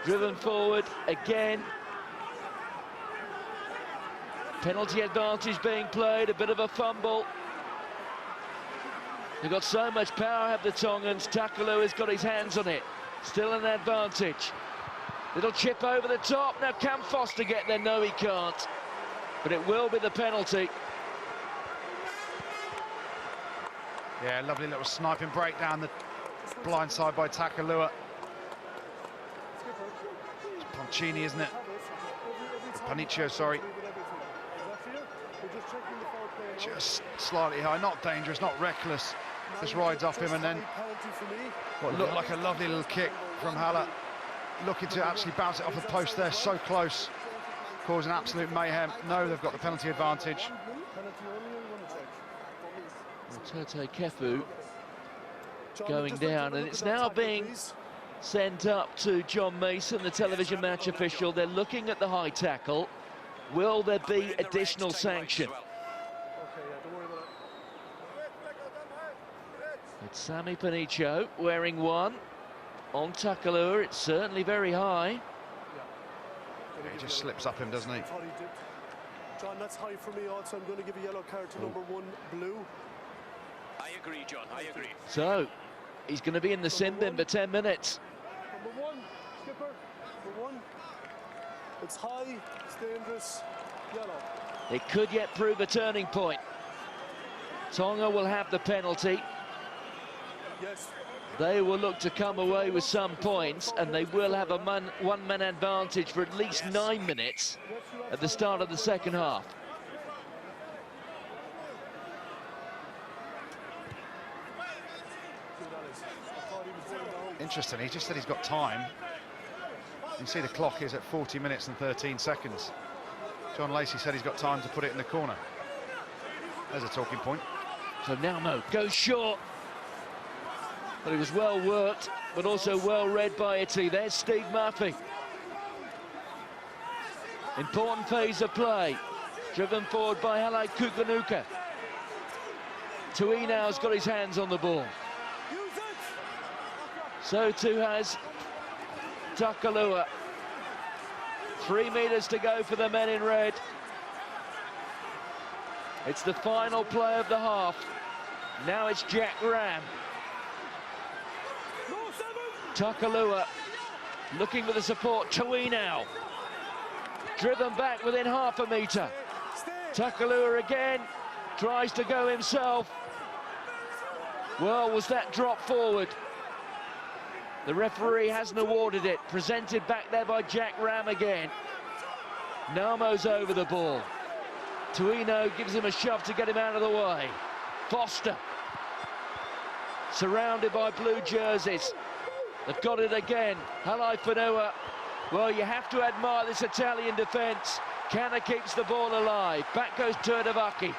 Driven forward again. Penalty advantage being played, a bit of a fumble. They've got so much power, have the Tongans. Takalua has got his hands on it. Still an advantage. Little chip over the top. Now, can Foster get there? No, he can't. But it will be the penalty. Yeah, lovely little sniping break down the blind side by Takalua. It's Poncini, isn't it? Panicio, sorry. Just slightly high, not dangerous, not reckless. Just rides off him, and then what looked like a lovely little kick from Haller. Looking to actually bounce it off the post there, so close. Causing absolute mayhem. No, they've got the penalty advantage. Tete Kefu going down, and it's now being sent up to John Mason, the television match official. They're looking at the high tackle. Will there be additional sanction? Okay, yeah, don't worry about it. It's Sammy Panicho wearing one. On Takalua, it's certainly very high. Yeah, He just slips up him, doesn't he? I thought he did. John, that's high for me also. I'm going to give a yellow card to number 1, blue. I agree, John, I agree. So, he's going to be in the sin bin for 10 minutes. Number 1, skipper. Number 1. It's high, it's dangerous, yellow. It could yet prove a turning point. Tonga will have the penalty. Yes. They will look to come away with some points, and they will have a one-man advantage for at least 9 minutes at the start of the second half. Interesting, he just said he's got time. You can see the clock is at 40 minutes and 13 seconds. John Lacey said he's got time to put it in the corner. There's a talking point. So Naumo goes short. But it was well worked, but also well read by Italy. There's Steve Murphy. Important phase of play. Driven forward by Halai Kukunuka. Tuinau's got his hands on the ball. So too has Takalua. 3 meters to go for the men in red. It's the final play of the half. Now it's Jack Ram. Takalua looking for the support. Tuinau driven back within half a metre. Takalua again tries to go himself. Well, was that drop forward? The referee hasn't awarded it. Presented back there by Jack Ram again. Naumo's over the ball. Tuinau gives him a shove to get him out of the way. Foster surrounded by blue jerseys. They've got it again. Halai Whenua. Well, you have to admire this Italian defence. Canna keeps the ball alive. Back goes Turdavaki.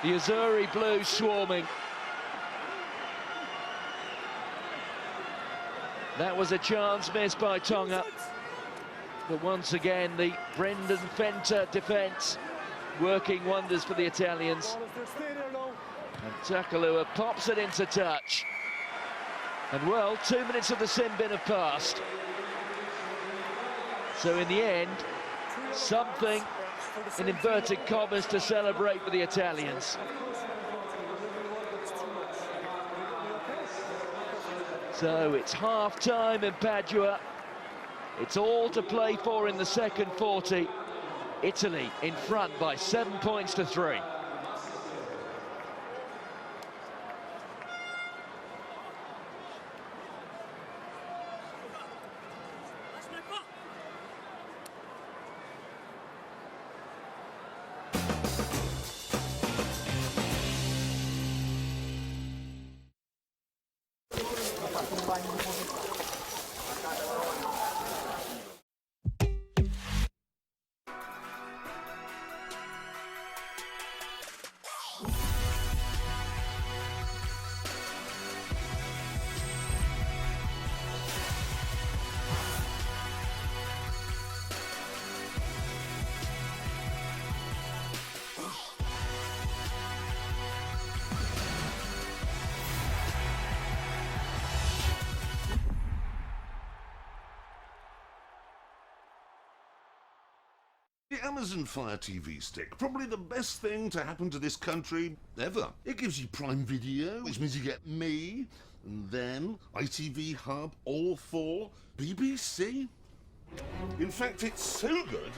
The Azzurri Blues swarming. That was a chance missed by Tonga. But once again, the Brendan Fenter defence working wonders for the Italians. And Takalua pops it into touch. And well, 2 minutes of the sin bin have passed. So in the end, something in inverted commas to celebrate for the Italians. So it's half-time in Padua. It's all to play for in the second 40. Italy in front by 7 points to 3. The Amazon Fire TV Stick, probably the best thing to happen to this country ever. It gives you Prime Video, which means you get me, and then ITV Hub, All 4, BBC. In fact, it's so good,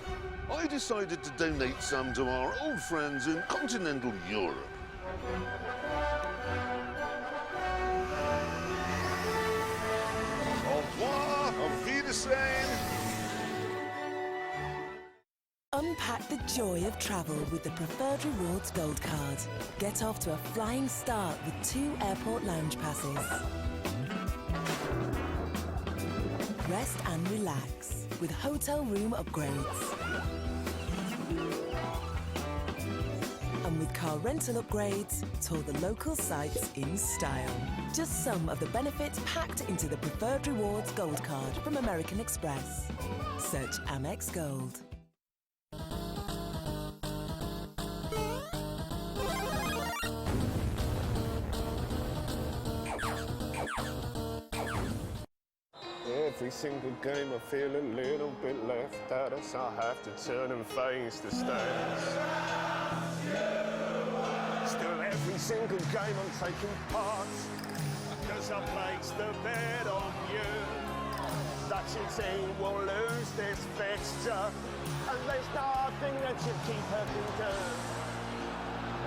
I decided to donate some to our old friends in continental Europe. Au revoir, auf Wiedersehen. Unpack the joy of travel with the Preferred Rewards Gold Card. Get off to a flying start with 2 airport lounge passes. Rest and relax with hotel room upgrades. And with with car rental upgrades, tour the local sites in style. Just some of the benefits packed into the Preferred Rewards Gold Card from American Express. Search Amex Gold. Every single game I feel a little bit left out as I have to turn and face the stands. Still every single game I'm taking part, because I placed the bet on you. That your team will lose this fixture, and there's nothing that your keeper can do.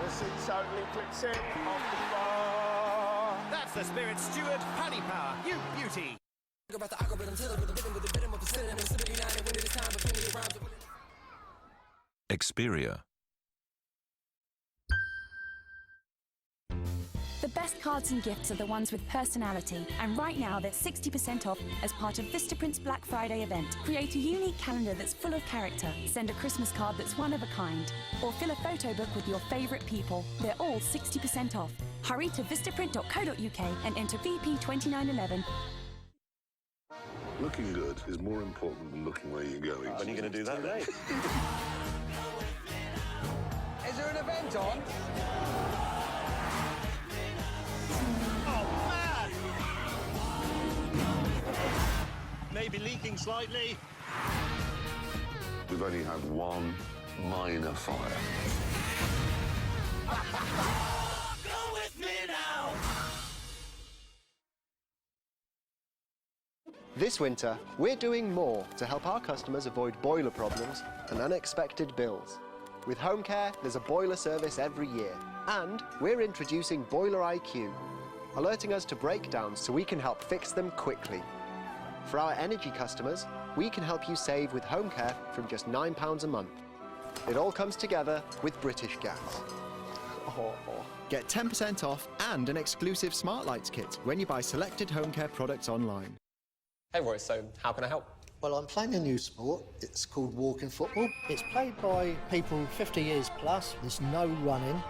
As it totally clips in off the bar. That's the Spirit Steward, Paddy Power, you beauty. Xperia. The best cards and gifts are the ones with personality, and right now they're 60% off as part of Vistaprint's Black Friday event. Create a unique calendar that's full of character, send a Christmas card that's one of a kind, or fill a photo book with your favourite people. They're all 60% off. Hurry to vistaprint.co.uk and enter VP2911. Looking good is more important than looking where you're going. When are you going to do that, Dave? Is there an event on? Maybe leaking slightly. We've only had one minor fire. Go with me now. This winter, we're doing more to help our customers avoid boiler problems and unexpected bills. With home care, there's a boiler service every year. And we're introducing Boiler IQ, alerting us to breakdowns so we can help fix them quickly. For our energy customers, we can help you save with home care from just £9 a month. It all comes together with British Gas. Get 10% off and an exclusive Smart Lights kit when you buy selected home care products online. Hey Roy, so how can I help? Well, I'm playing a new sport. It's called walking football. It's played by people 50 years plus. There's no running.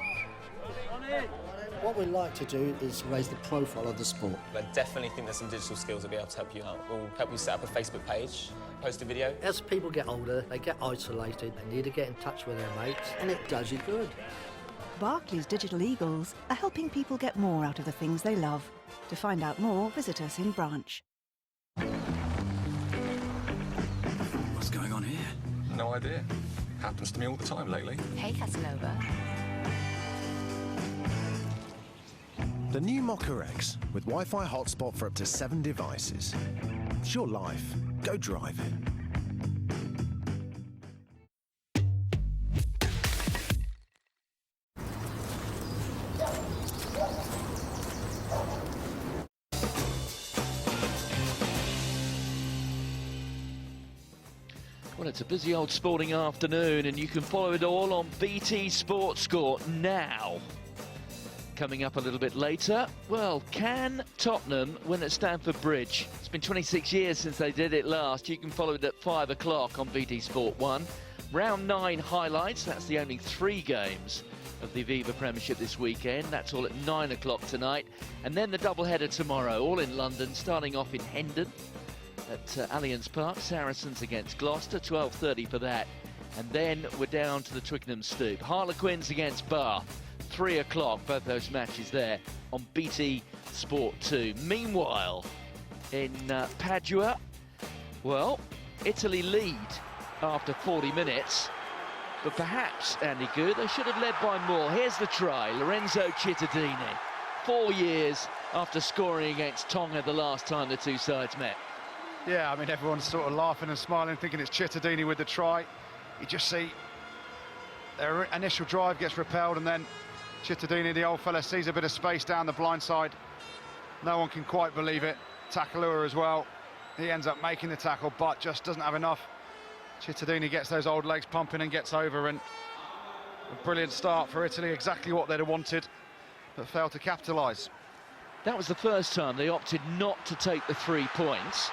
What we'd like to do is raise the profile of the sport. I definitely think there's some digital skills that will be able to help you out. We'll help you set up a Facebook page, post a video. As people get older, they get isolated. They need to get in touch with their mates, and it does you good. Barclays Digital Eagles are helping people get more out of the things they love. To find out more, visit us in branch. What's going on here? No idea. Happens to me all the time lately. Hey, Casanova. The new Mocha X with Wi-Fi hotspot for up to 7 devices. It's your life. Go drive it. Well, it's a busy old sporting afternoon, and you can follow it all on BT Sport Score now. Coming up a little bit later, well, can Tottenham win at Stamford Bridge? It's been 26 years since they did it last. You can follow it at 5 o'clock on BT Sport 1. Round 9 highlights, that's the only 3 games of the Aviva Premiership this weekend. That's all at 9 o'clock tonight. And then the double-header tomorrow, all in London, starting off in Hendon at Allianz Park. Saracens against Gloucester, 12:30 for that. And then we're down to the Twickenham Stoop. Harlequins against Bath. 3 o'clock, both those matches there on BT Sport 2. Meanwhile, in Padua, well, Italy lead after 40 minutes, but perhaps, Andy Good, they should have led by more. Here's the try, Lorenzo Cittadini, 4 years after scoring against Tonga the last time the two sides met. Yeah, I mean, everyone's sort of laughing and smiling, thinking it's Cittadini with the try. You just see their initial drive gets repelled, and then Cittadini, the old fella, sees a bit of space down the blind side. No one can quite believe it. Takalua as well. He ends up making the tackle, but just doesn't have enough. Cittadini gets those old legs pumping and gets over, and a brilliant start for Italy, exactly what they'd have wanted, but failed to capitalise. That was the first time they opted not to take the 3 points.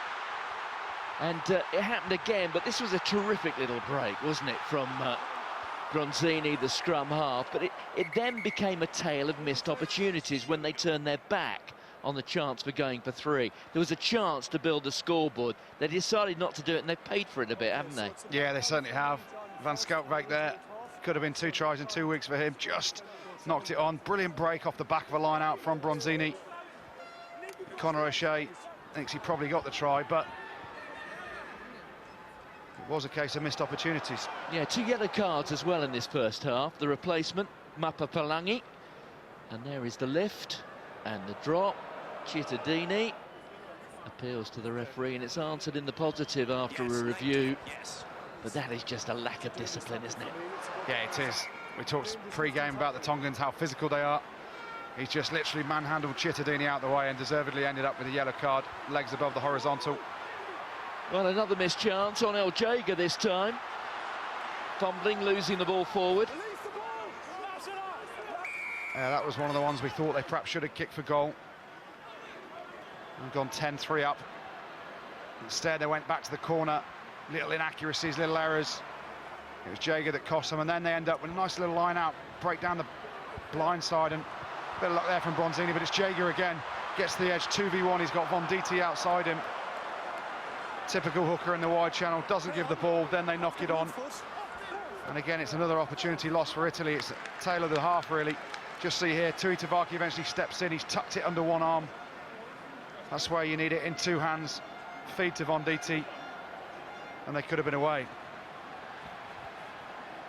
And it happened again, but this was a terrific little break, wasn't it, from Bronzini, the scrum half, but it then became a tale of missed opportunities when they turned their back on the chance for going for three. There was a chance to build a scoreboard. They decided not to do it, and they've paid for it a bit, haven't they? Yeah, they certainly have. Van Schalkwyk there. Could have been 2 tries in 2 weeks for him. Just knocked it on. Brilliant break off the back of a line out from Bronzini. Conor O'Shea thinks he probably got the try, but it was a case of missed opportunities. Yeah, 2 yellow cards as well in this first half. The replacement, Mapa Palangi. And there is the lift and the drop. Cittadini appeals to the referee, and it's answered in the positive after a review. But that is just a lack of discipline, isn't it? Yeah, it is. We talked pre-game about the Tongans, how physical they are. He's just literally manhandled Cittadini out the way and deservedly ended up with a yellow card, legs above the horizontal. Well, another missed chance on El Jager this time. Fumbling, losing the ball forward. Yeah, that was one of the ones we thought they perhaps should have kicked for goal. And gone 10-3 up. Instead, they went back to the corner. Little inaccuracies, little errors. It was Jager that cost them, and then they end up with a nice little line out, break down the blind side, and a bit of luck there from Bronzini, but it's Jager again. Gets to the edge, 2v1, he's got Venditti outside him. Typical hooker in the wide channel, doesn't give the ball, then they knock it on. And again, it's another opportunity lost for Italy. It's the tail of the half, really. Just see here, Tui Tavaki eventually steps in, he's tucked it under one arm. That's where you need it, in 2 hands. Feed to Venditti, and they could have been away.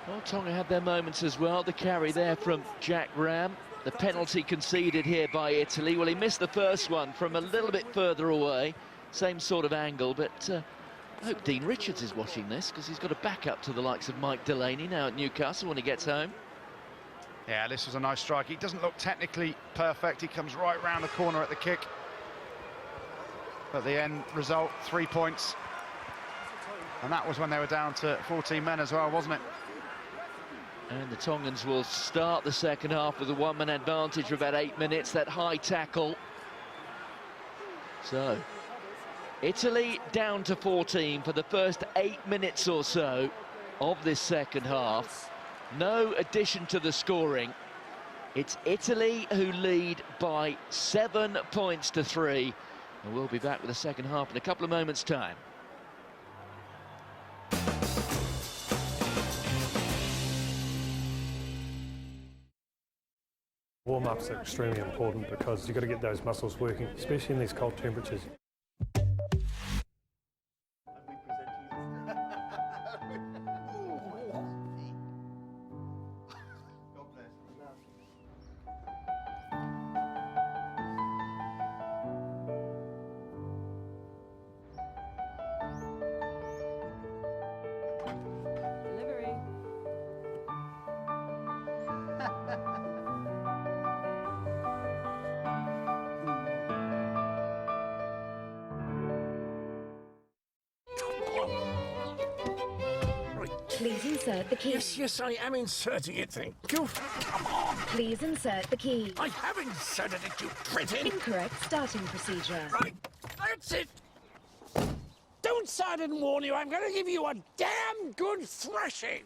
Well, Tonga had their moments as well. The carry there from Jack Ram. The penalty conceded here by Italy. Well, he missed the first one from a little bit further away. Same sort of angle, but I hope Dean Richards is watching this, because he's got a backup to the likes of Mike Delaney now at Newcastle when he gets home. Yeah, this was a nice strike. He doesn't look technically perfect. He comes right round the corner at the kick. But the end result, 3 points. And that was when they were down to 14 men as well, wasn't it? And the Tongans will start the second half with a 1-man advantage for about 8 minutes. That high tackle. So, Italy down to 14 for the first 8 minutes or so of this second half. No addition to the scoring. It's Italy who lead by 7 points to 3. And we'll be back with the second half in a couple of moments' time. Warm-ups are extremely important because you've got to get those muscles working, especially in these cold temperatures. Please insert the key. Yes, I am inserting it, thank you. Come on. Please insert the key. I have inserted it, you cretin. Incorrect starting procedure. Right, that's it. Don't say I didn't warn you. I'm going to give you a damn good thrashing.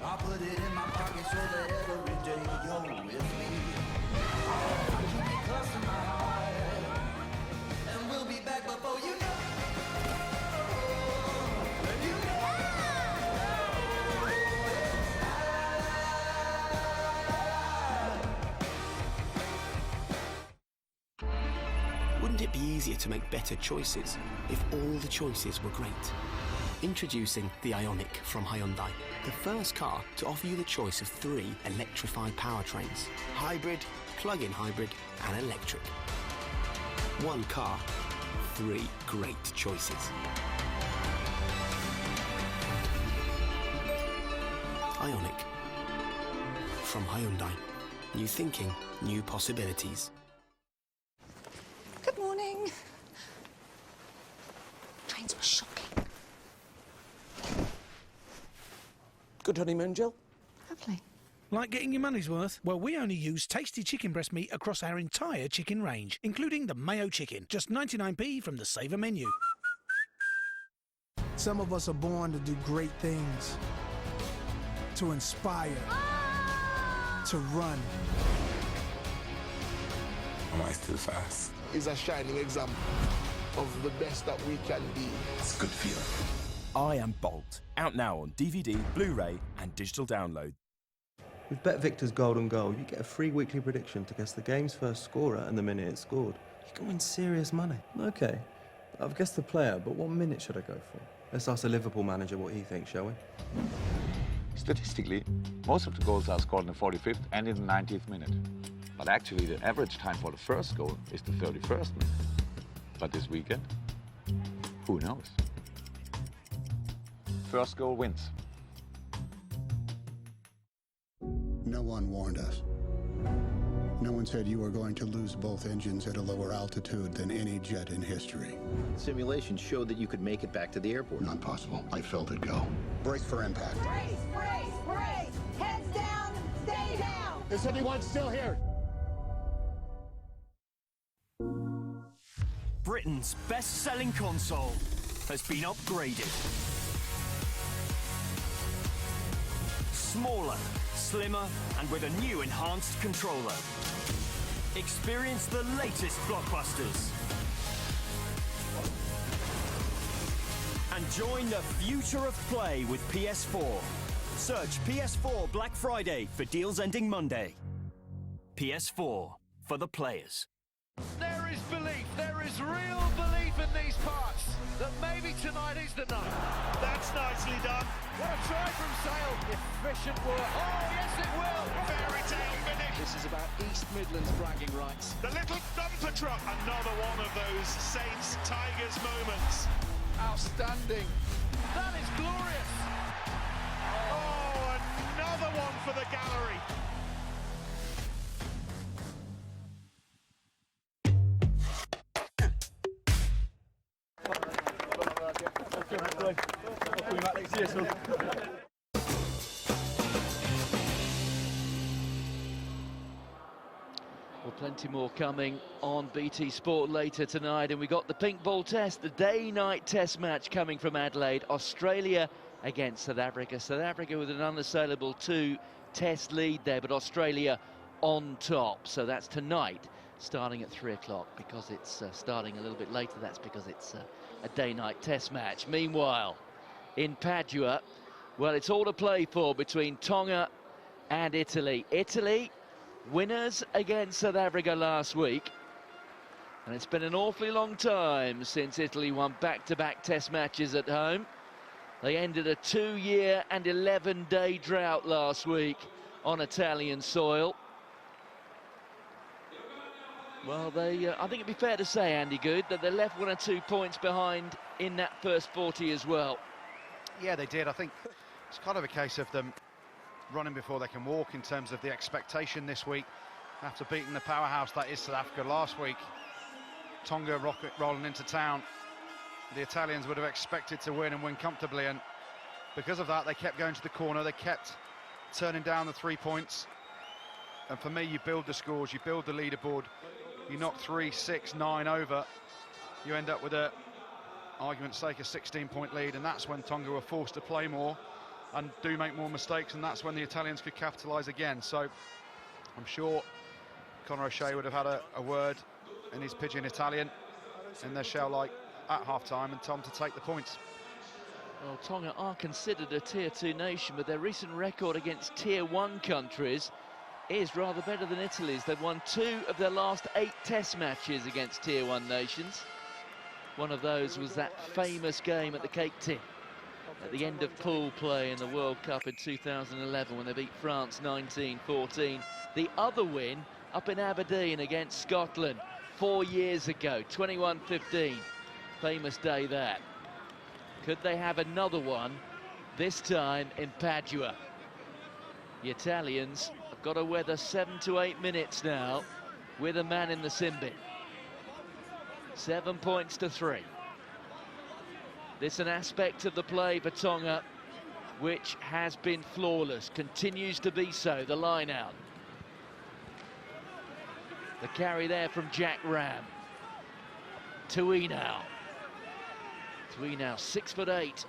I'll put it in my pocket so that every day you're with me. I'll keep you close to my heart, and we'll be back before you know. Wouldn't it be easier to make better choices if all the choices were great? Introducing the Ioniq from Hyundai, the first car to offer you the choice of 3 electrified powertrains: hybrid, plug-in hybrid and electric. One car, 3 great choices. Ioniq from Hyundai. New thinking, new possibilities. Good morning. Trains were shocking. Good honeymoon, Jill? Lovely. Like getting your money's worth? Well, we only use tasty chicken breast meat across our entire chicken range, including the mayo chicken. Just 99p from the Saver menu. Some of us are born to do great things, to inspire, to run. Am I still fast? Is a shining example of the best that we can be. It's a good feeling. I Am Bolt. Out now on DVD, Blu-ray and digital download. With BetVictor's Golden Goal, you get a free weekly prediction to guess the game's first scorer and the minute it scored. You can win serious money. Okay, I've guessed the player, but what minute should I go for? Let's ask the Liverpool manager what he thinks, shall we? Statistically, most of the goals are scored in the 45th and in the 90th minute. But actually, the average time for the first goal is the 31st minute. But this weekend, who knows? First goal wins. No one warned us. No one said you were going to lose both engines at a lower altitude than any jet in history. Simulations showed that you could make it back to the airport. Not possible. I felt it go. Brace for impact. Brace, brace, brace! Heads down, stay down! Is anyone still here? Britain's best-selling console has been upgraded. Smaller, slimmer, and with a new enhanced controller. Experience the latest blockbusters. And join the future of play with PS4. Search PS4 Black Friday for deals ending Monday. PS4, for the players. There is belief, there is real belief in these parts that maybe tonight is the night. That's nicely done. What a try from Sale. Efficient work. Oh, yes, it will. Fairy tale finish. This is about East Midlands bragging rights. The little dumper truck. Another one of those Saints Tigers moments. Outstanding. That is glorious. Oh, another one for the gallery. Well, plenty more coming on BT Sport later tonight, and we got the pink ball test, the day-night test match coming from Adelaide. Australia against South Africa. South Africa with an unassailable 2-test lead there, but Australia on top. So that's tonight, starting at 3 o'clock. Because it's starting a little bit later, that's because it's a day-night test match. Meanwhile, in Padua, well, it's all to play for between Tonga and Italy. Italy, winners against South Africa last week. And it's been an awfully long time since Italy won back-to-back test matches at home. They ended a 2-year and 11-day drought last week on Italian soil. Well, I think it'd be fair to say, Andy Good, that they left 1 or 2 points behind in that first 40 as well. Yeah, they did. I think it's kind of a case of them running before they can walk in terms of the expectation this week after beating the powerhouse that is South Africa last week. Tonga rolling into town. The Italians would have expected to win and win comfortably, and because of that they kept going to the corner, they kept turning down the 3 points. And for me, you build the scores, you build the leaderboard, you knock 3, 6, 9 over, you end up with a, argument's sake, a 16-point lead, and that's when Tonga were forced to play more and do make more mistakes, and that's when the Italians could capitalise again. So I'm sure Conor O'Shea would have had a word in his pidgin Italian in their shell like at half-time, and Tom to take the points. Well, Tonga are considered a Tier 2 nation, but their recent record against Tier 1 countries is rather better than Italy's. They've won 2 of their last 8 test matches against Tier 1 nations. One of those was that famous game at the Cape Tin at the end of pool play in the World Cup in 2011 when they beat France 19-14. The other win up in Aberdeen against Scotland 4 years ago, 21-15. Famous day that. Could they have another one, this time in Padua? The Italians have got to weather 7 to 8 minutes now with a man in the sin bin. 7 points to 3. This an aspect of the play for Tonga which has been flawless, continues to be so, the line out. The carry there from Jack Ram. Tuinau. Tuinau, 6'8".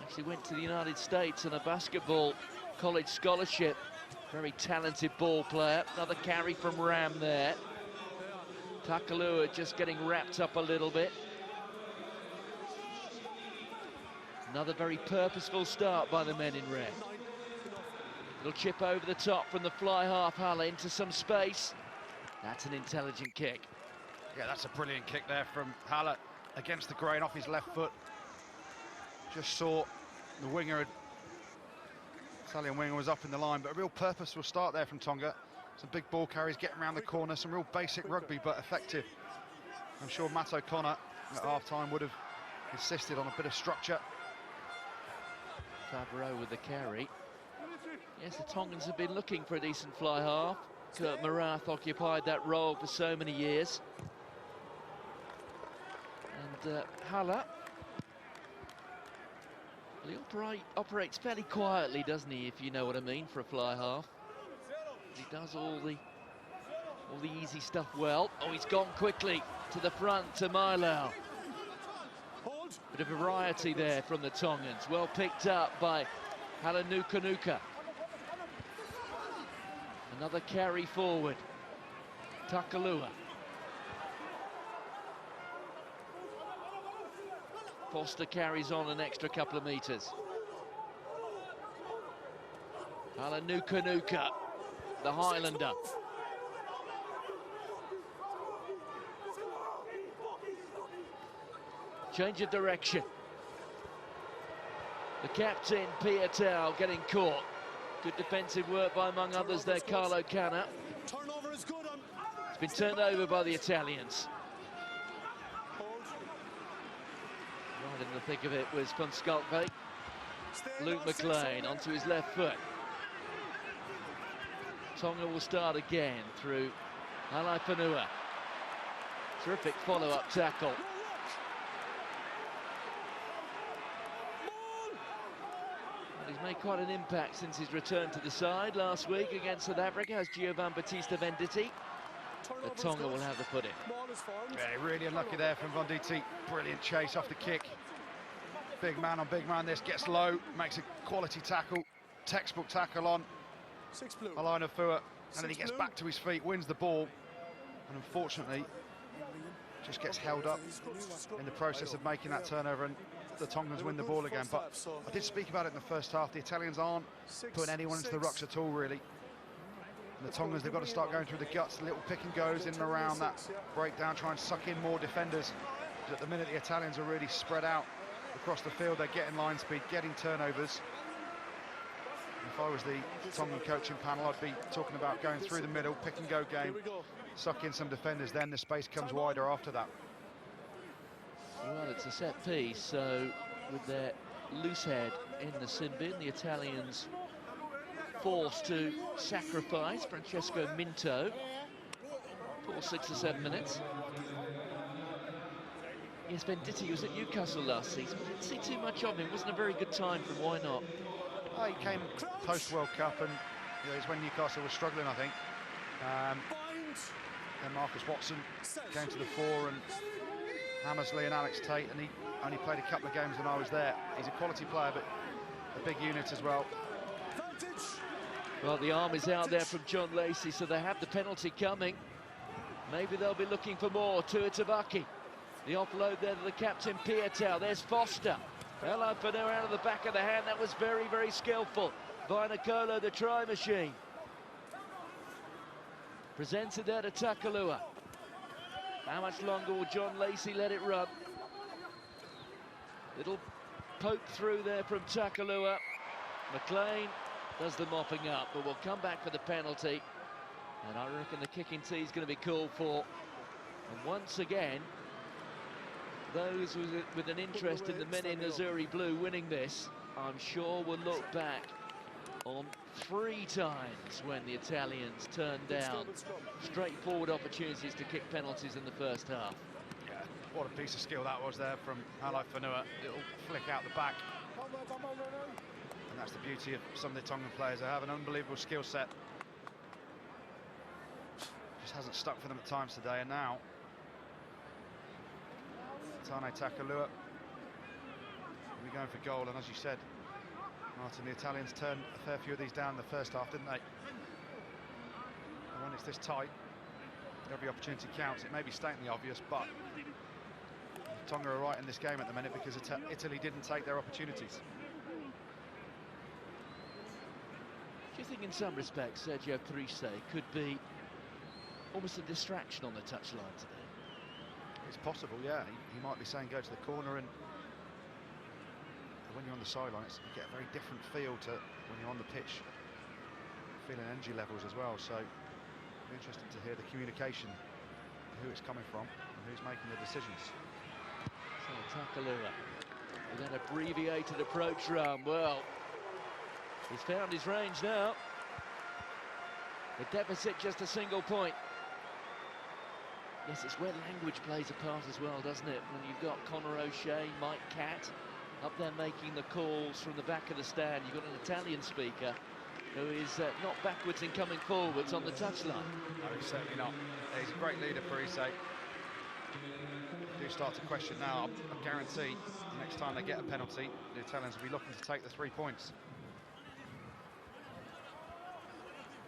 Actually went to the United States on a basketball college scholarship. Very talented ball player. Another carry from Ram there. Takalua just getting wrapped up a little bit. Another very purposeful start by the men in red. Little chip over the top from the fly half. Halle into some space. That's an intelligent kick. Yeah, that's a brilliant kick there from Halle against the grain off his left foot. Just saw the winger, Italian winger, was up in the line, but a real purposeful start there from Tonga. Some big ball carries, getting around the corner, some real basic rugby, but effective. I'm sure Matt O'Connor at half-time would have insisted on a bit of structure. Favreau with the carry. Yes, the Tongans have been looking for a decent fly half. Kurt Marath occupied that role for so many years. And Halle, he operates fairly quietly, doesn't he, if you know what I mean, for a fly half. He does all the easy stuff well. Oh, he's gone quickly to the front to Milo. Bit of variety there from the Tongans. Well picked up by Halle Nukunuka. Another carry forward. Takalua. Foster carries on an extra couple of metres. Halle Nukunuka, the Highlander. Change of direction. The captain, Piatau, getting caught. Good defensive work by, among others, there, Carlo Canna. Turnover is good on. It's been turned over by the Italians. Right in the thick of it was Van Schalkwyk. Luke McLean onto his left foot. Tonga will start again through Halle Fanua. Terrific follow-up tackle. He's made quite an impact since his return to the side last week against South Africa as Giovan Battista Venditti. But Tonga will have the footing. Yeah, really unlucky there from Venditti. Brilliant chase off the kick. Big man on big man. This gets low, makes a quality tackle, textbook tackle on Halle Fanua, and then he gets back to his feet, wins the ball, and unfortunately just gets held up in the process of making that turnover, and the Tongans win the ball again. But I did speak about it in the first half. The Italians aren't putting anyone into the rucks at all, really. And the Tongans, they've got to start going through the guts, little pick and goes in and around that breakdown, try and suck in more defenders. But at the minute, the Italians are really spread out across the field. They're getting line speed, getting turnovers. If I was the Tongan coaching panel, I'd be talking about going through the middle, pick and go game, suck in some defenders, then the space comes wider after that. Well, it's a set piece, so with their loose head in the sin bin, the Italians forced to sacrifice Francesco Minto for 6 or 7 minutes. Yes, Venditti was at Newcastle last season. We didn't see too much of him. It wasn't a very good time for him. Why not? He came post-World Cup, and it's when Newcastle was struggling, I think. Then Marcus Watson came to the fore, and Hammersley and Alex Tate, and he only played a couple of games when I was there. He's a quality player, but a big unit as well. Well, the arm is out there from John Lacey, so they have the penalty coming. Maybe they'll be looking for more. Tua Tabaki. The offload there to the captain, Piatau. There's Foster. Halle Fanua out of the back of the hand. That was very, very skillful. Vainikolo, the try machine. Presented there to Takalua. How much longer will John Lacey let it run? Little poke through there from Takalua. McLean does the mopping up, but we'll come back for the penalty. And I reckon the kicking tee is going to be called for. And once again, those with an interest in the men in Azzurri Blue winning this, I'm sure will look back on 3 times when the Italians turned down straightforward opportunities to kick penalties in the first half. Yeah, what a piece of skill that was there from Halle Fanua. Little flick out the back. And that's the beauty of some of the Tongan players. They have an unbelievable skill set. Just hasn't stuck for them at times today, and now Tane Takalua will be going for goal, and as you said, Martin, the Italians turned a fair few of these down in the first half, didn't they? And when it's this tight, every opportunity counts. It may be stating the obvious, but Tonga are right in this game at the minute because Italy didn't take their opportunities. Do you think in some respects Sergio Parisse could be almost a distraction on the touchline today? It's possible, yeah. He might be saying go to the corner, and when you're on the sidelines, you get a very different feel to when you're on the pitch, feeling energy levels as well. So it'll be interesting to hear the communication, who it's coming from, and who's making the decisions. So Takalua with an abbreviated approach run. Well, he's found his range now. The deficit just a single point. Yes, it's where language plays a part as well, doesn't it? When you've got Conor O'Shea, Mike Catt up there making the calls from the back of the stand. You've got an Italian speaker who is not backwards in coming forwards on the touchline. No, he's certainly not. He's a great leader, Parisse. Do start to question now. I guarantee the next time they get a penalty, the Italians will be looking to take the 3 points.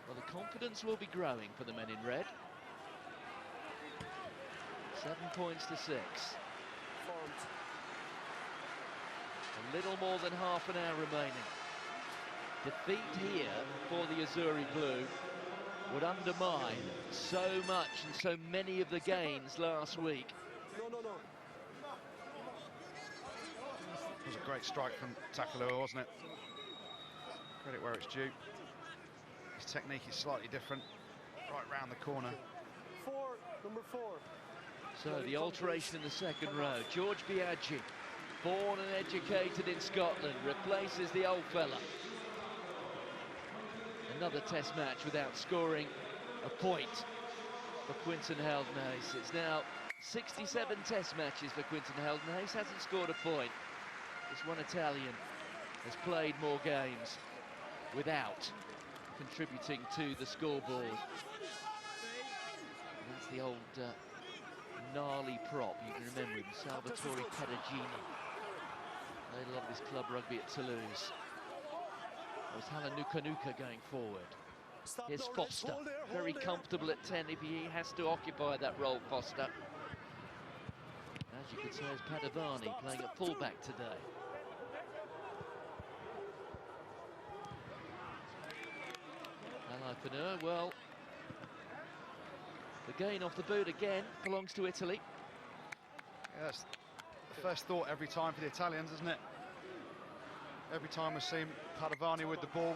Well, the confidence will be growing for the men in red. 7 points to 6. A little more than half an hour remaining. Defeat here for the Azzurri Blue would undermine so much and so many of the gains last week. It was a great strike from Takalua, wasn't it? Credit where it's due. His technique is slightly different, right round the corner. Number 4. So the alteration in the second row. George Biaggi, born and educated in Scotland, replaces the old fella. Another test match without scoring a point for Quinton Heldenhuis. It's now 67 test matches for Quinton Heldenhuis. Hasn't scored a point. This one Italian has played more games without contributing to the scoreboard. That's the old gnarly prop, you can remember him, Salvatore Perugini. Played a lot of his club rugby at Toulouse. There's Halanuka going forward. Here's Foster, very comfortable at 10 if he has to occupy that role, Foster. As you can say, it's Padovani playing at fullback today. Alaifeneur, well, the gain off the boot again belongs to Italy. Yes, the first thought every time for the Italians, isn't it? Every time we've seen Padovani with the ball,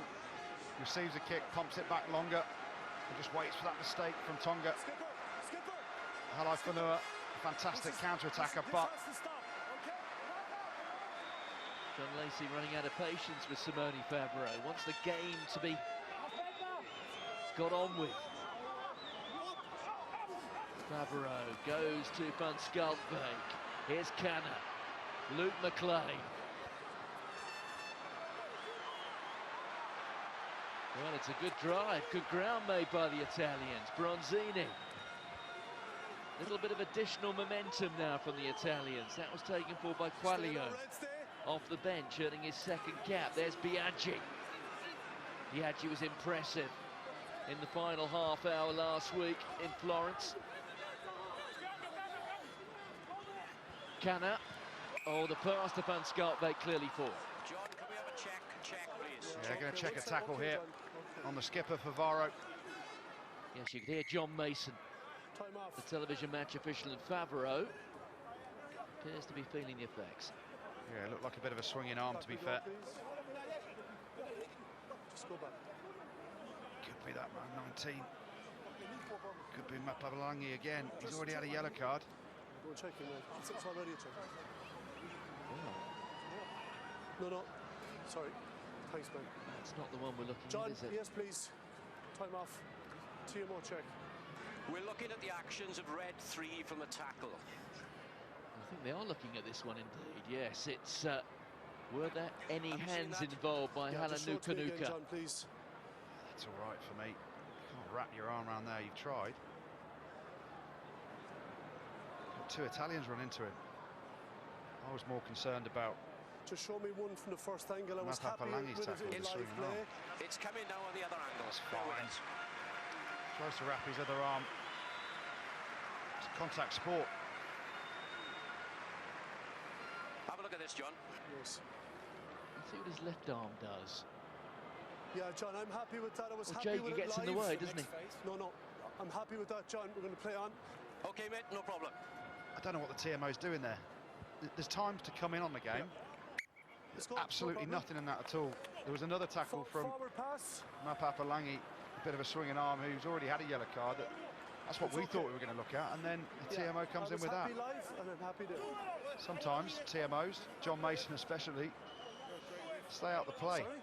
receives a kick, pumps it back longer, and just waits for that mistake from Tonga. Alaifeneur, fantastic counter-attacker, but John Lacey running out of patience with Simone Fabro. Wants the game to be got on with. Fabro goes to Van Schalkwyk. Here's Canna. Luke McLean. Well, it's a good drive, good ground made by the Italians. Bronzini. Little bit of additional momentum now from the Italians. That was taken forward by Quaglio off the bench, earning his second cap. There's Biaggi. Biaggi was impressive in the final half hour last week in Florence. Canna. Oh, the pass to Van Schalkwyk clearly forward. John, can we have a check, please? yeah, going to check a tackle here on the skipper for Varo. Yes, you could hear John Mason, the television match official, and Favreau appears to be feeling the effects. Yeah, it looked like a bit of a swinging arm, to be fair. Could be that man, 19. Could be Mapalangi again. He's already had a yellow card. Go check him, it's already a check. No, sorry. Thanks, man. That's not the one we're looking John, at, is it? yes, please. Time off. TMO check. We're looking at the actions of red 3 from the tackle. I think they are looking at this one indeed. Yes, it's Were there any hands involved by Halanu Kanuka? That's all right for me. You can't wrap your arm around there. You've tried. Got two Italians run into him. I was more concerned about. Just show me one from the first angle. I was happy with it in live play. It's coming now on the other angle. That's fine. Tries to wrap his other arm. It's a contact sport. Have a look at this, John. Yes. Let's see what his left arm does. Yeah, John, I'm happy with that. I was happy Jake with it gets live. in the way, doesn't he? No, I'm happy with that, John. We're going to play on. OK, mate, no problem. I don't know what the TMO's doing there. There's times to come in on the game. There's absolutely nothing in that at all. There was another tackle from Mapapalangi, a bit of a swinging arm, who's already had a yellow card. That's what we thought we were going to look at, and then the TMO comes in with that. Live, and I'm happy to. Sometimes TMOs, John Mason especially, stay out the play. Sorry?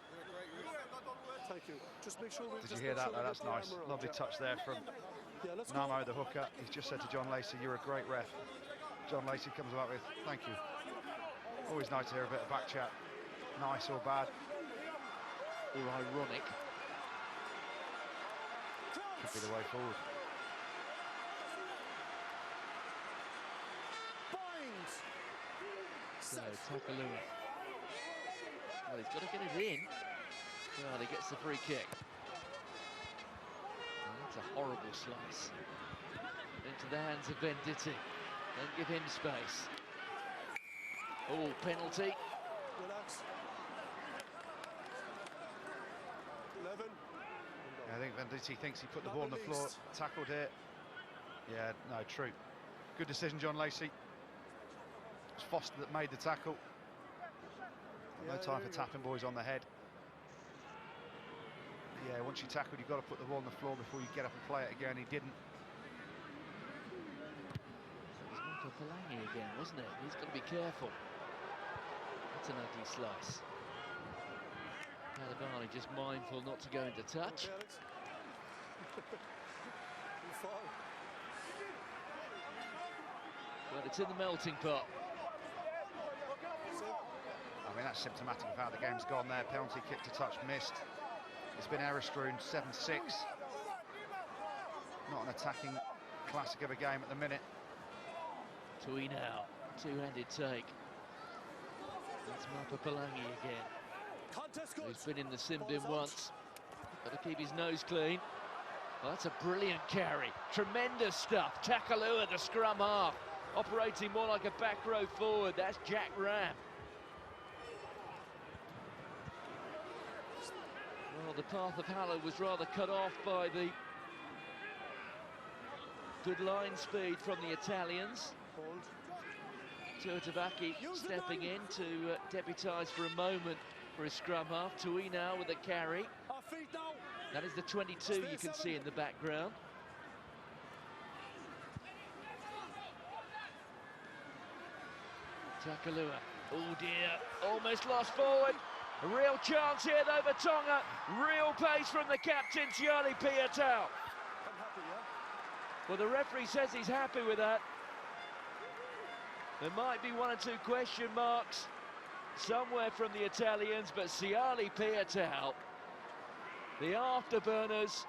Thank you. Just make sure. Did you hear that? That's nice. Lovely touch there from Namo, the hooker. He's just said to John Lacey, "You're a great ref." John Lacey comes back with, "Thank you." Always nice to hear a bit of back chat, nice or bad. Or ironic. Could be the way forward. So, Takalua. Well, he's got to get it in. Well, he gets the free kick. Oh, that's a horrible slice. Into the hands of Venditti. Don't give him space. Oh, penalty. Relax. 11. Yeah, I think Venditti thinks he put the ball on the floor, tackled here. Yeah, no, true. Good decision, John Lacey. It's Foster that made the tackle. No time for tapping boys on the head. Yeah, once you tackled, you've got to put the ball on the floor before you get up and play it again. He didn't. So it was Michael Palangi again, wasn't it? He's got to be careful. That's an ugly slice. Palavani just mindful not to go into touch. But it's in the melting pot. I mean, that's symptomatic of how the game's gone there. Penalty kick to touch missed. It's been error-strewn, 7-6. Not an attacking classic of a game at the minute. Tui now, two-handed take. That's Mapapalangi again. He's been in the sin bin once. Got to keep his nose clean. Well, that's a brilliant carry. Tremendous stuff. Takalua, the scrum half, operating more like a back row forward. That's Jack Ram. Well, the path of Haller was rather cut off by the good line speed from the Italians. Tuatavaki stepping in to deputise for a moment for his scrum half. Tui now with a carry. That is the 22 you can see in the background. Takalua, oh dear, almost lost forward. A real chance here though for Tonga. Real pace from the captain, Siali Piatau. Well, the referee says he's happy with that. There might be one or two question marks somewhere from the Italians, but Siali Piatau, the afterburners,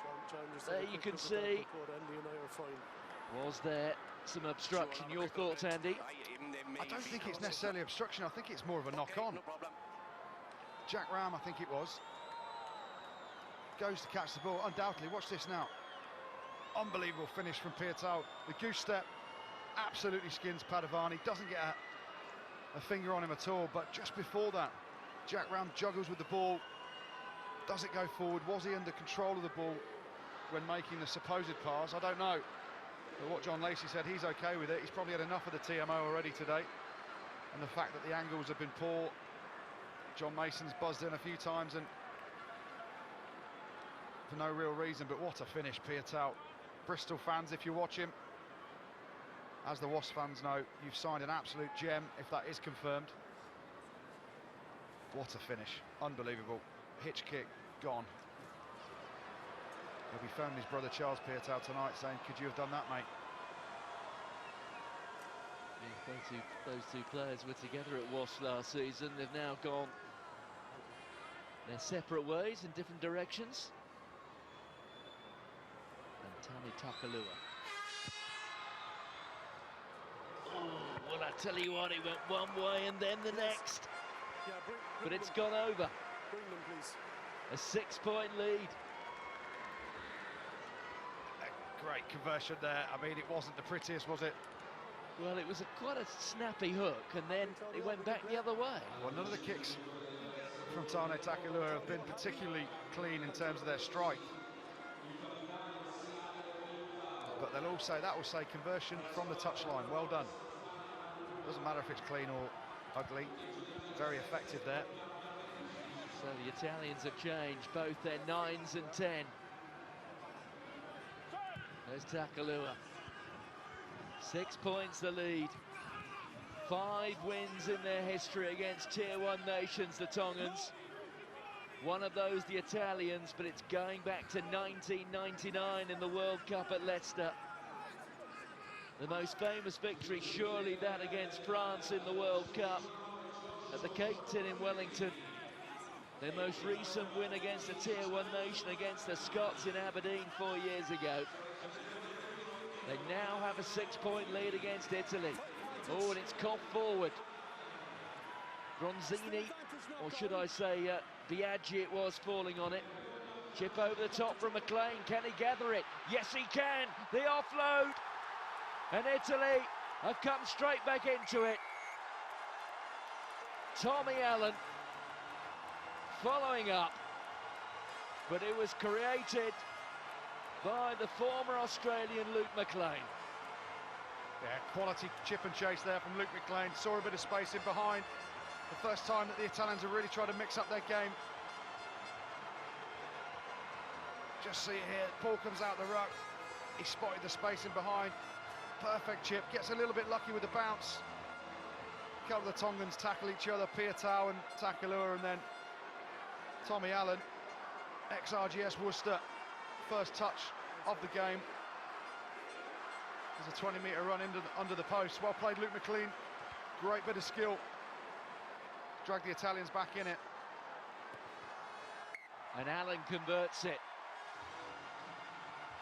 there you can see, was there some obstruction? Your thoughts, Andy? I don't think it's necessarily obstruction. I think it's more of a knock-on. Jack Ram, I think it was, goes to catch the ball, undoubtedly. Watch this now. Unbelievable finish from Piatau. The goose step absolutely skins Padavani, doesn't get a finger on him at all, but just before that, Jack Ram juggles with the ball. Does it go forward? Was he under control of the ball when making the supposed pass? I don't know. But what John Lacey said, he's okay with it. He's probably had enough of the TMO already today. And the fact that the angles have been poor. John Mason's buzzed in a few times and for no real reason, but what a finish, Piatau. Bristol fans, if you watch him, as the Wasps fans know, you've signed an absolute gem if that is confirmed. What a finish, unbelievable. Hitch kick, gone. He'll be phoning his brother Charles Piatau tonight saying, could you have done that, mate? Those two players were together at Wasps last season. They've now gone their separate ways in different directions. And Tami Takalua. Oh, well, I tell you what, it went one way and then the next. Yeah, but it's gone over. Bring them, please. A 6-point lead. A great conversion there. I mean, it wasn't the prettiest, was it? Well, it was quite a snappy hook, and then it went back the other way. Well, none of the kicks from Tane Takalua have been particularly clean in terms of their strike. But they'll all say, that will say conversion from the touchline. Well done. Doesn't matter if it's clean or ugly. Very effective there. So the Italians have changed both their 9s and 10. There's Takalua. 6 points the lead. 5 wins in their history against Tier 1 nations, the Tongans. One of those, the Italians, but it's going back to 1999 in the World Cup at Leicester. The most famous victory, surely that against France in the World Cup at the Cape Tin in Wellington. Their most recent win against a Tier 1 nation, against the Scots in Aberdeen 4 years ago. They now have a 6-point lead against Italy. Oh, and it's coughed forward. Bronzini, or should I say Biaggi it was, falling on it. Chip over the top from McLean. Can he gather it? Yes, he can. The offload. And Italy have come straight back into it. Tommy Allen following up. But it was created by the former Australian Luke McLean. Yeah, quality chip and chase there from Luke McLean. Saw a bit of space in behind. The first time that the Italians have really tried to mix up their game. Just see it here, ball comes out the ruck. He spotted the space in behind. Perfect chip, gets a little bit lucky with the bounce. A couple of the Tongans tackle each other, Piatau and Takalua, and then Tommy Allen, ex-RGS Worcester, first touch of the game. There's a 20-metre run under the post. Well played, Luke McLean. Great bit of skill. Drag the Italians back in it. And Allen converts it.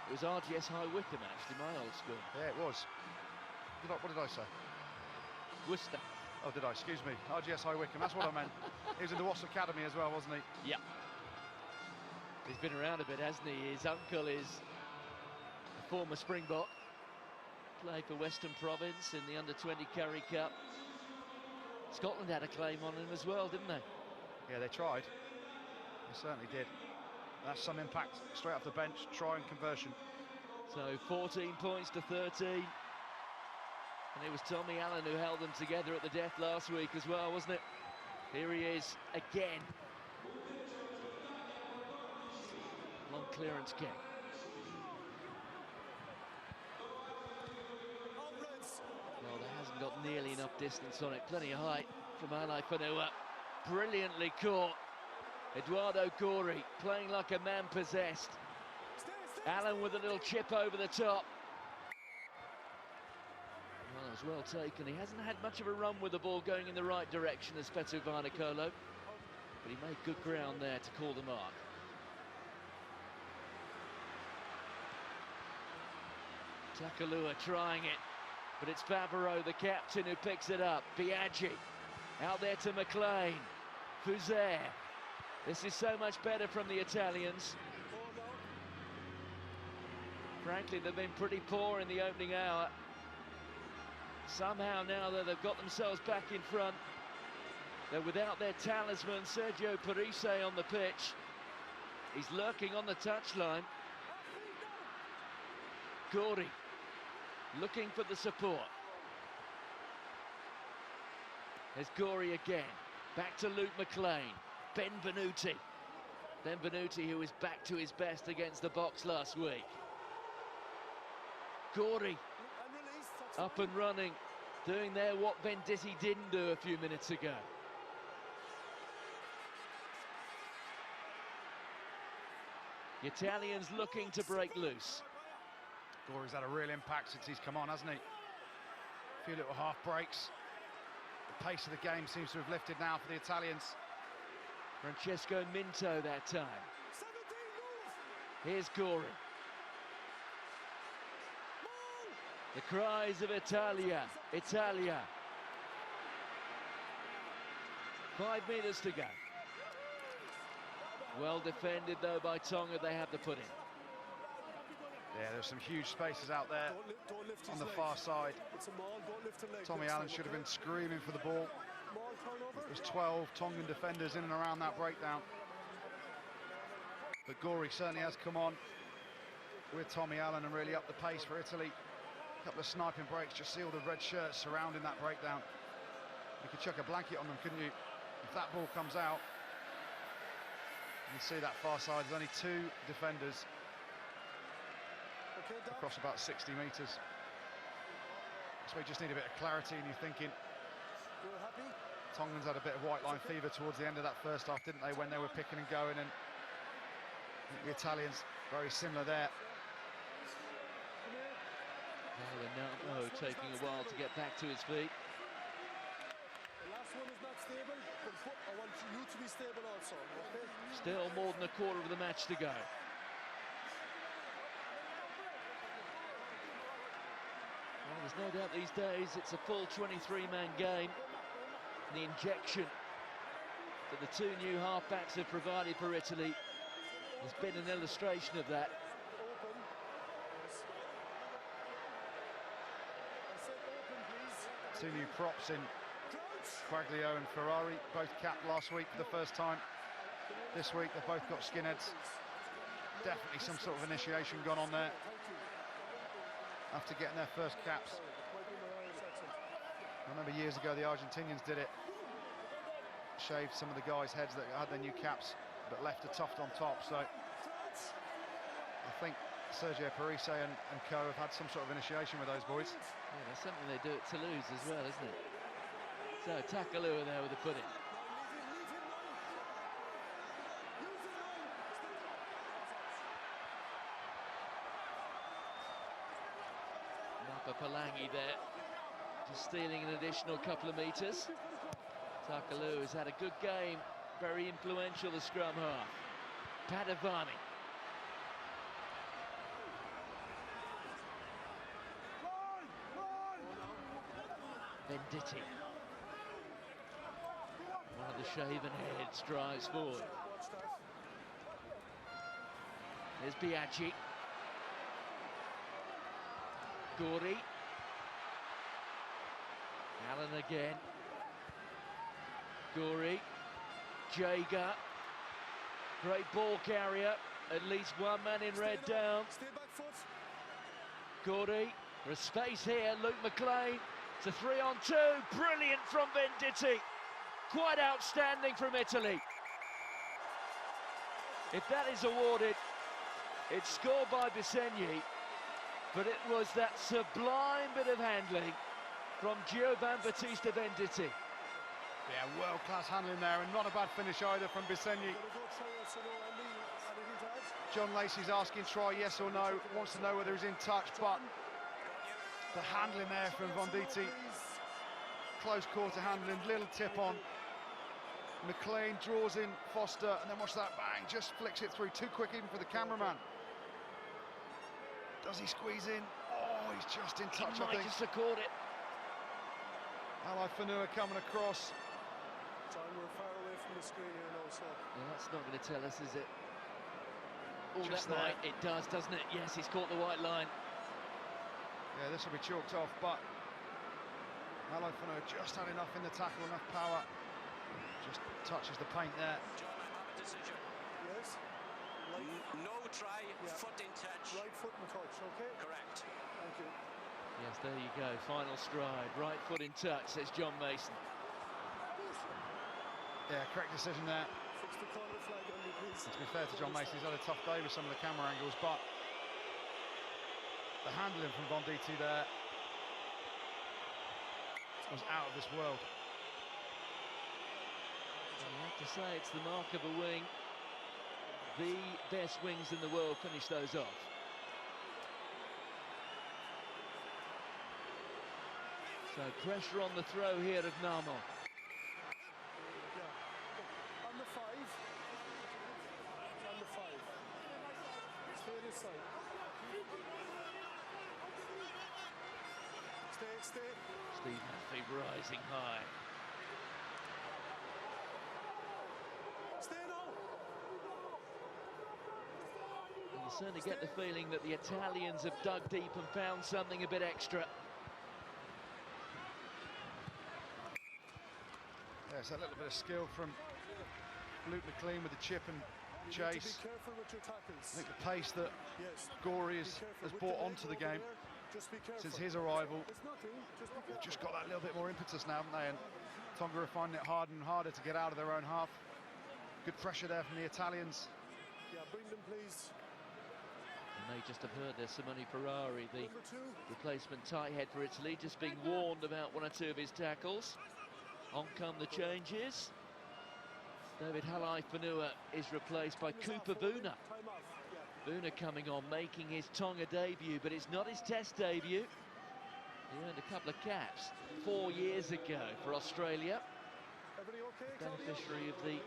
It was RGS High Wycombe, actually, my old school. Yeah, it was. What did I say? Worcester. Oh, did I? Excuse me. RGS High Wycombe, that's what I meant. He was in the Wasps Academy as well, wasn't he? Yeah. He's been around a bit, hasn't he? His uncle is a former Springbok. Played for Western Province in the Under-20 Currie Cup. Scotland had a claim on him as well, didn't they? Yeah, they tried. They certainly did. That's some impact straight off the bench, try and conversion. So 14 points to 13. And it was Tommy Allen who held them together at the death last week as well, wasn't it? Here he is again. Long clearance kick. Well, there hasn't got nearly enough distance on it. Plenty of height from Alai Whenua. Brilliantly caught. Eduardo Gori playing like a man possessed. Allen with a little chip over the top. Well, it was well taken. He hasn't had much of a run with the ball going in the right direction as Petu Vainikolo, but he made good ground there to call the mark. Takalua trying it, but it's Favreau, the captain, who picks it up. Biaggi out there to McLean. Fuzer. This is so much better from the Italians. Frankly, they've been pretty poor in the opening hour. Somehow now that they've got themselves back in front, they're without their talisman, Sergio Parise, on the pitch. He's lurking on the touchline. Gori looking for the support. There's Gori again. Back to Luke McLean. Benvenuti. Benvenuti, who was back to his best against the Box last week. Gori up and running, doing there what Venditti didn't do a few minutes ago. The Italians looking to break loose. Gori's had a real impact since he's come on, hasn't he? few little half breaks. The pace of the game seems to have lifted now for the Italians. Francesco Minto that time. Here's Gori. The cries of Italia, Italia. 5 metres to go. Well defended though by Tonga, they have the put in. Yeah, there's some huge spaces out there on the far side. Tommy Allen should have been screaming for the ball. There's 12 Tongan defenders in and around that breakdown. But Gori certainly has come on with Tommy Allen and really upped the pace for Italy. A couple of sniping breaks, just see all the red shirts surrounding that breakdown. You could chuck a blanket on them, couldn't you? If that ball comes out, you see that far side, there's only 2 defenders across about 60 metres. So we just need a bit of clarity, and you're thinking, Tongans had a bit of white line fever towards the end of that first half, didn't they, when they were picking and going, and I think the Italians very similar there. Now taking a while to get back to his feet. The last one is not stable, but I want you to be stable also, okay? Still more than a quarter of the match to go. Well, there's no doubt these days it's a full 23-man game. The injection that the 2 new halfbacks have provided for Italy has been an illustration of that. 2 new props in Quaglio and Ferrari, both capped last week for the first time. This week they've both got skinheads. Definitely some sort of initiation gone on there after getting their first caps. I remember years ago the Argentinians did it. Shaved some of the guys' heads that had their new caps but left a tuft on top. So I think Sergio Parise and co have had some sort of initiation with those boys. Yeah, that's something they do at Toulouse as well, isn't it? So Takalua there with the put in. Napa Palangi there, just stealing an additional couple of metres. Takalua has had a good game, very influential, the scrum half. Padovani. Venditti. One of the shaven heads drives forward. There's Biaggi. Gori. Allen again. Gori. Jager. Great ball carrier. At least one man in red down. Gori. There's space here. Luke McLean. It's a 3-on-2, brilliant from Venditti. Quite outstanding from Italy. If that is awarded, it's scored by Bisegni, but it was that sublime bit of handling from Giovan Battista Venditti. Yeah, world-class handling there, and not a bad finish either from Bisegni. John Lacey's asking try yes or no, wants to know whether he's in touch, but the handling there from Venditti, close quarter handling, little tip on. McLean draws in Foster, and then watch that bang, just flicks it through, too quick even for the cameraman. Does he squeeze in? Oh, he's just in touch, I think. He might just have caught it. Ali Fanua coming across. John, we're far away from the screen here now, so... Well, that's not going to tell us, is it? Oh, Just that might, it does, doesn't it? Yes, he's caught the white line. Yeah, this will be chalked off, but Ali Fanua just had enough in the tackle, enough power. Just touches the paint there. John, I have a decision. Yes? No try, foot in touch. Right foot in touch, okay? Correct. Thank you. Yes, there you go, final stride. Right foot in touch, says John Mason. Yeah, correct decision there. Fix the corner flag on me, please. To be fair to John Mason, he's had a tough day with some of the camera angles, but the handling from Venditti there was out of this world. Well, you have to say it's the mark of a wing. The best wings in the world finish those off. So pressure on the throw here of Namo. Yeah. On the 5. On the 5. Stay this side. Stay. Steve Maffey rising high. Stay now. And you certainly get the feeling that the Italians have dug deep and found something a bit extra. There's a little bit of skill from Luke McLean with the chip and chase. Be careful with your tackles. I think the pace that Gorey has brought onto the game since his arrival, they've just got that little bit more impetus now, haven't they? And Tonga are finding it harder and harder to get out of their own half. Good pressure there from the Italians. Yeah, bring them, please. You may just have heard there's Simone Ferrari, the replacement tight head for Italy, just being warned about one or two of his tackles. On come the changes. David Halai-Fanua is replaced by Cooper Vuna. Vuna coming on, making his Tonga debut, but it's not his Test debut. He earned a couple of caps 4 years ago for Australia. Beneficiary of the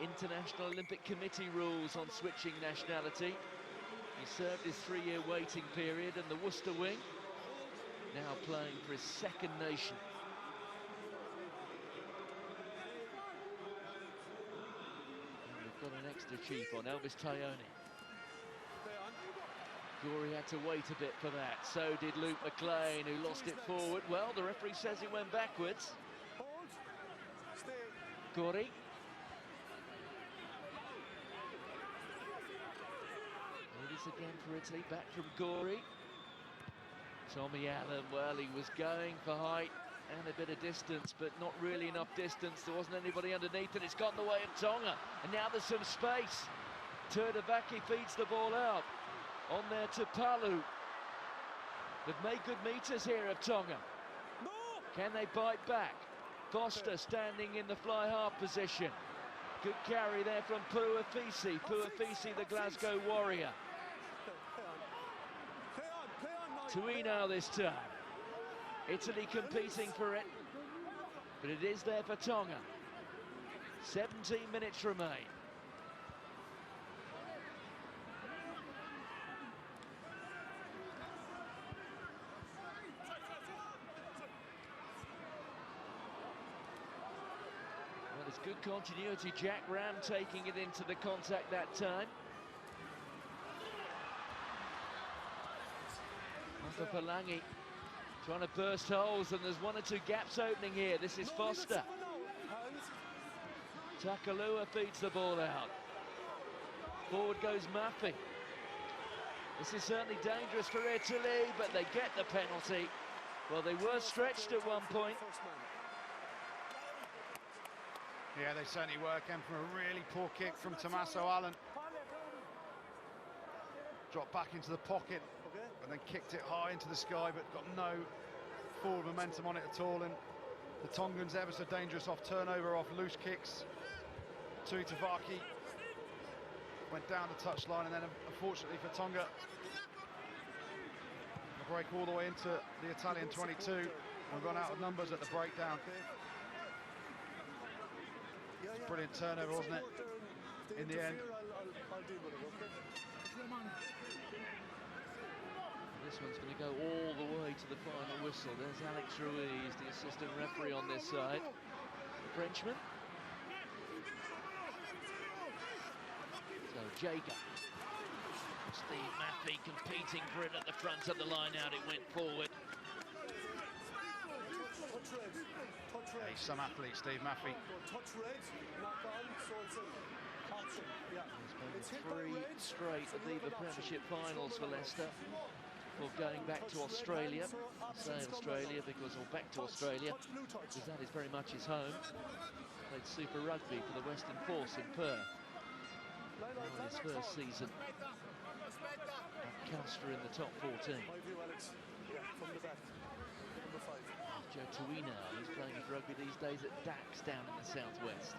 International Olympic Committee rules on switching nationality. He served his 3-year waiting period in the Worcester wing. Now playing for his second nation. Got an extra chief on, Elvis Taione. Gorey had to wait a bit for that. So did Luke McLean, who lost it forward. Well, the referee says it went backwards. Gorey. It is again for Italy, back from Gorey. Tommy Allen, well, he was going for height and a bit of distance, but not really enough distance. There wasn't anybody underneath, and it's got in the way of Tonga. And now there's some space. Turdavaki feeds the ball out. On there to Palu. They've made good meters here of Tonga. Can they bite back? Foster standing in the fly half position. Good carry there from Puafisi. Puafisi, the Glasgow Warrior. Tuino this time. Italy competing for it, but it is there for Tonga. 17 minutes remain. Well, there's good continuity. Jack Ram taking it into the contact that time. Arthur Palangi trying to burst holes, and there's one or two gaps opening here. This is Foster. Takalua feeds the ball out. Forward goes Maffey. This is certainly dangerous for Italy, but they get the penalty. Well, they were stretched at one point. Yeah, they certainly were. Came from a really poor kick from Tommaso Allen. Dropped back into the pocket and then kicked it high into the sky, but got no forward momentum on it at all. And the Tongans ever so dangerous off turnover, off loose kicks. Tuitavaki went down the touchline, and then unfortunately for Tonga, the break all the way into the Italian 22 and run out of numbers at the breakdown. It's a brilliant turnover, wasn't it, in the end? This one's going to go all the way to the final whistle. There's Alex Ruiz, the assistant referee on this side. The Frenchman. So Jager. Steve Maffey competing for it at the front of the line out. It went forward. Yeah, he's some athlete, Steve Maffey. Touch red, knock on, so it's a option. Yeah. He's played 3 straight Aviva Premiership finals for Leicester before going back to Australia. I say Australia because, or back to Australia, because that is very much his home. Played Super Rugby for the Western Force in Perth. Now in his first season at Castor in the top 14. From the back. Number 5. Joe Tuino, who's playing his rugby these days at Dax down in the southwest.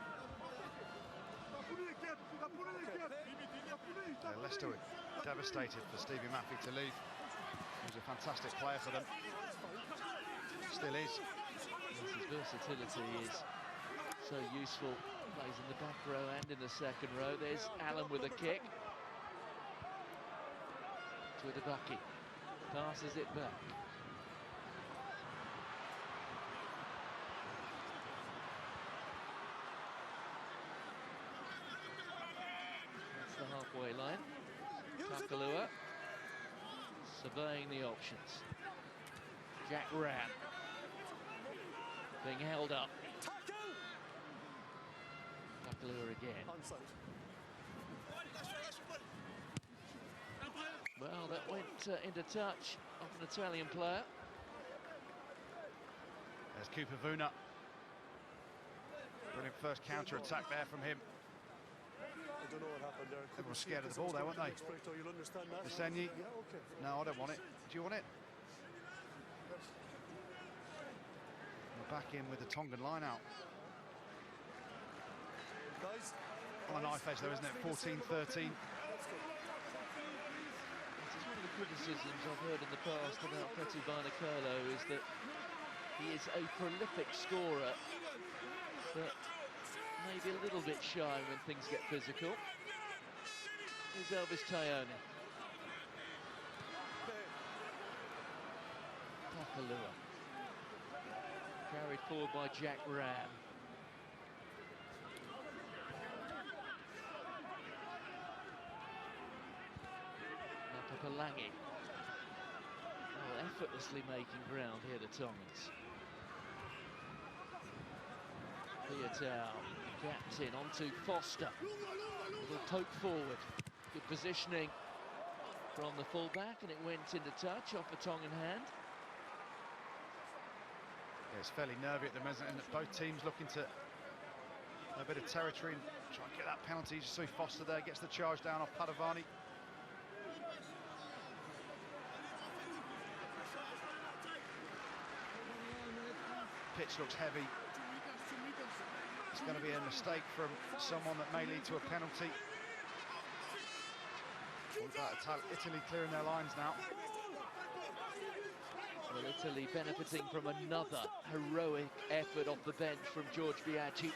Leicester were devastated for Stevie Maffey to leave. He was a fantastic player for them. Still is. Yes, his versatility is so useful. Plays in the back row and in the second row. There's Allen with a kick. To Adebaki. Passes it back. That's the halfway line. Takalua surveying the options. Jack Ram being held up. Takalua again. Well, that went into touch of an Italian player. There's Cooper Vuna. Brilliant first counter-attack there from him. I don't know what happened there. Everyone's scared of the ball there, weren't they? You'll understand that. Musenyi? Yeah, okay. No, I don't want it. Do you want it? We're back in with the Tongan line out. Guys. On a knife edge though, isn't it? 14-13. One of the criticisms I've heard in the past about Petty Barnacolo is that he is a prolific scorer, but maybe a little bit shy when things get physical. Here's Elvis Tayoni. Takalua. Carried forward by Jack Ram. Papalangi. Oh, effortlessly making ground here, the Tongans. Ital, gapped in onto Foster. Little poke forward. Good positioning from the fullback, and it went into touch off a Tongan hand. Yeah, it's fairly nervy at the moment, and both teams looking to a bit of territory and try and get that penalty. You see Foster there, gets the charge down off Padavani. Pitch looks heavy. It's going to be a mistake from someone that may lead to a penalty. What about Italy clearing their lines now? Well, Italy benefiting from another heroic effort off the bench from George Biaggi.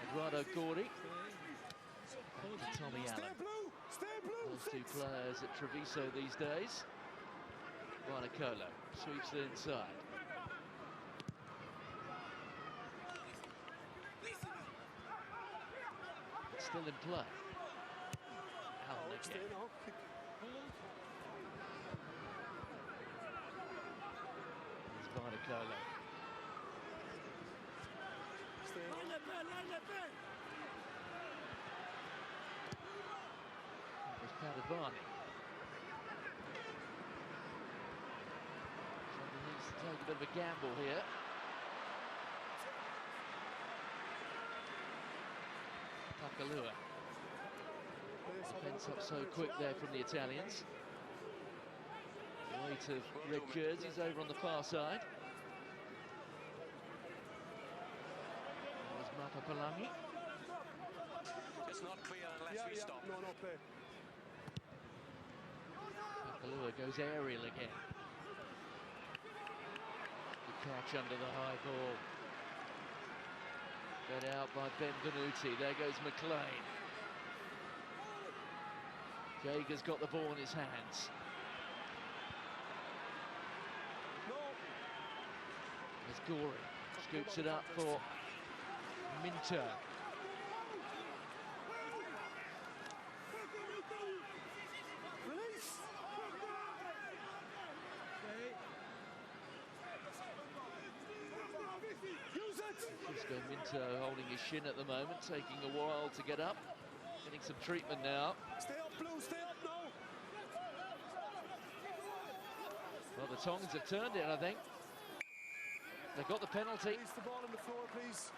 Eduardo Gordi. Back to Tommy Allen. Those two players at Treviso these days. Barnacolo sweeps it inside. Still in play. Allen again. Here's Barnacolo. There's Padavani. Somebody needs to take a bit of a gamble here. Takalua. Defence up so quick there from the Italians. The weight of red jerseys over on the far side. There's Papalangi. It's not clear unless we stop. No play. Takalua goes aerial again. Good catch under the high ball. Fed out by Benvenuti. There goes McLean. Jager's got the ball in his hands. There's Gori. Scoops it up for Minter. Release. Use it. Frisco Minter holding his shin at the moment, taking a while to get up. Getting some treatment now. Stay up, Blue. Stay up now. Well, the Tongans have turned it, I think. They've got the penalty. Release the ball on the floor, please.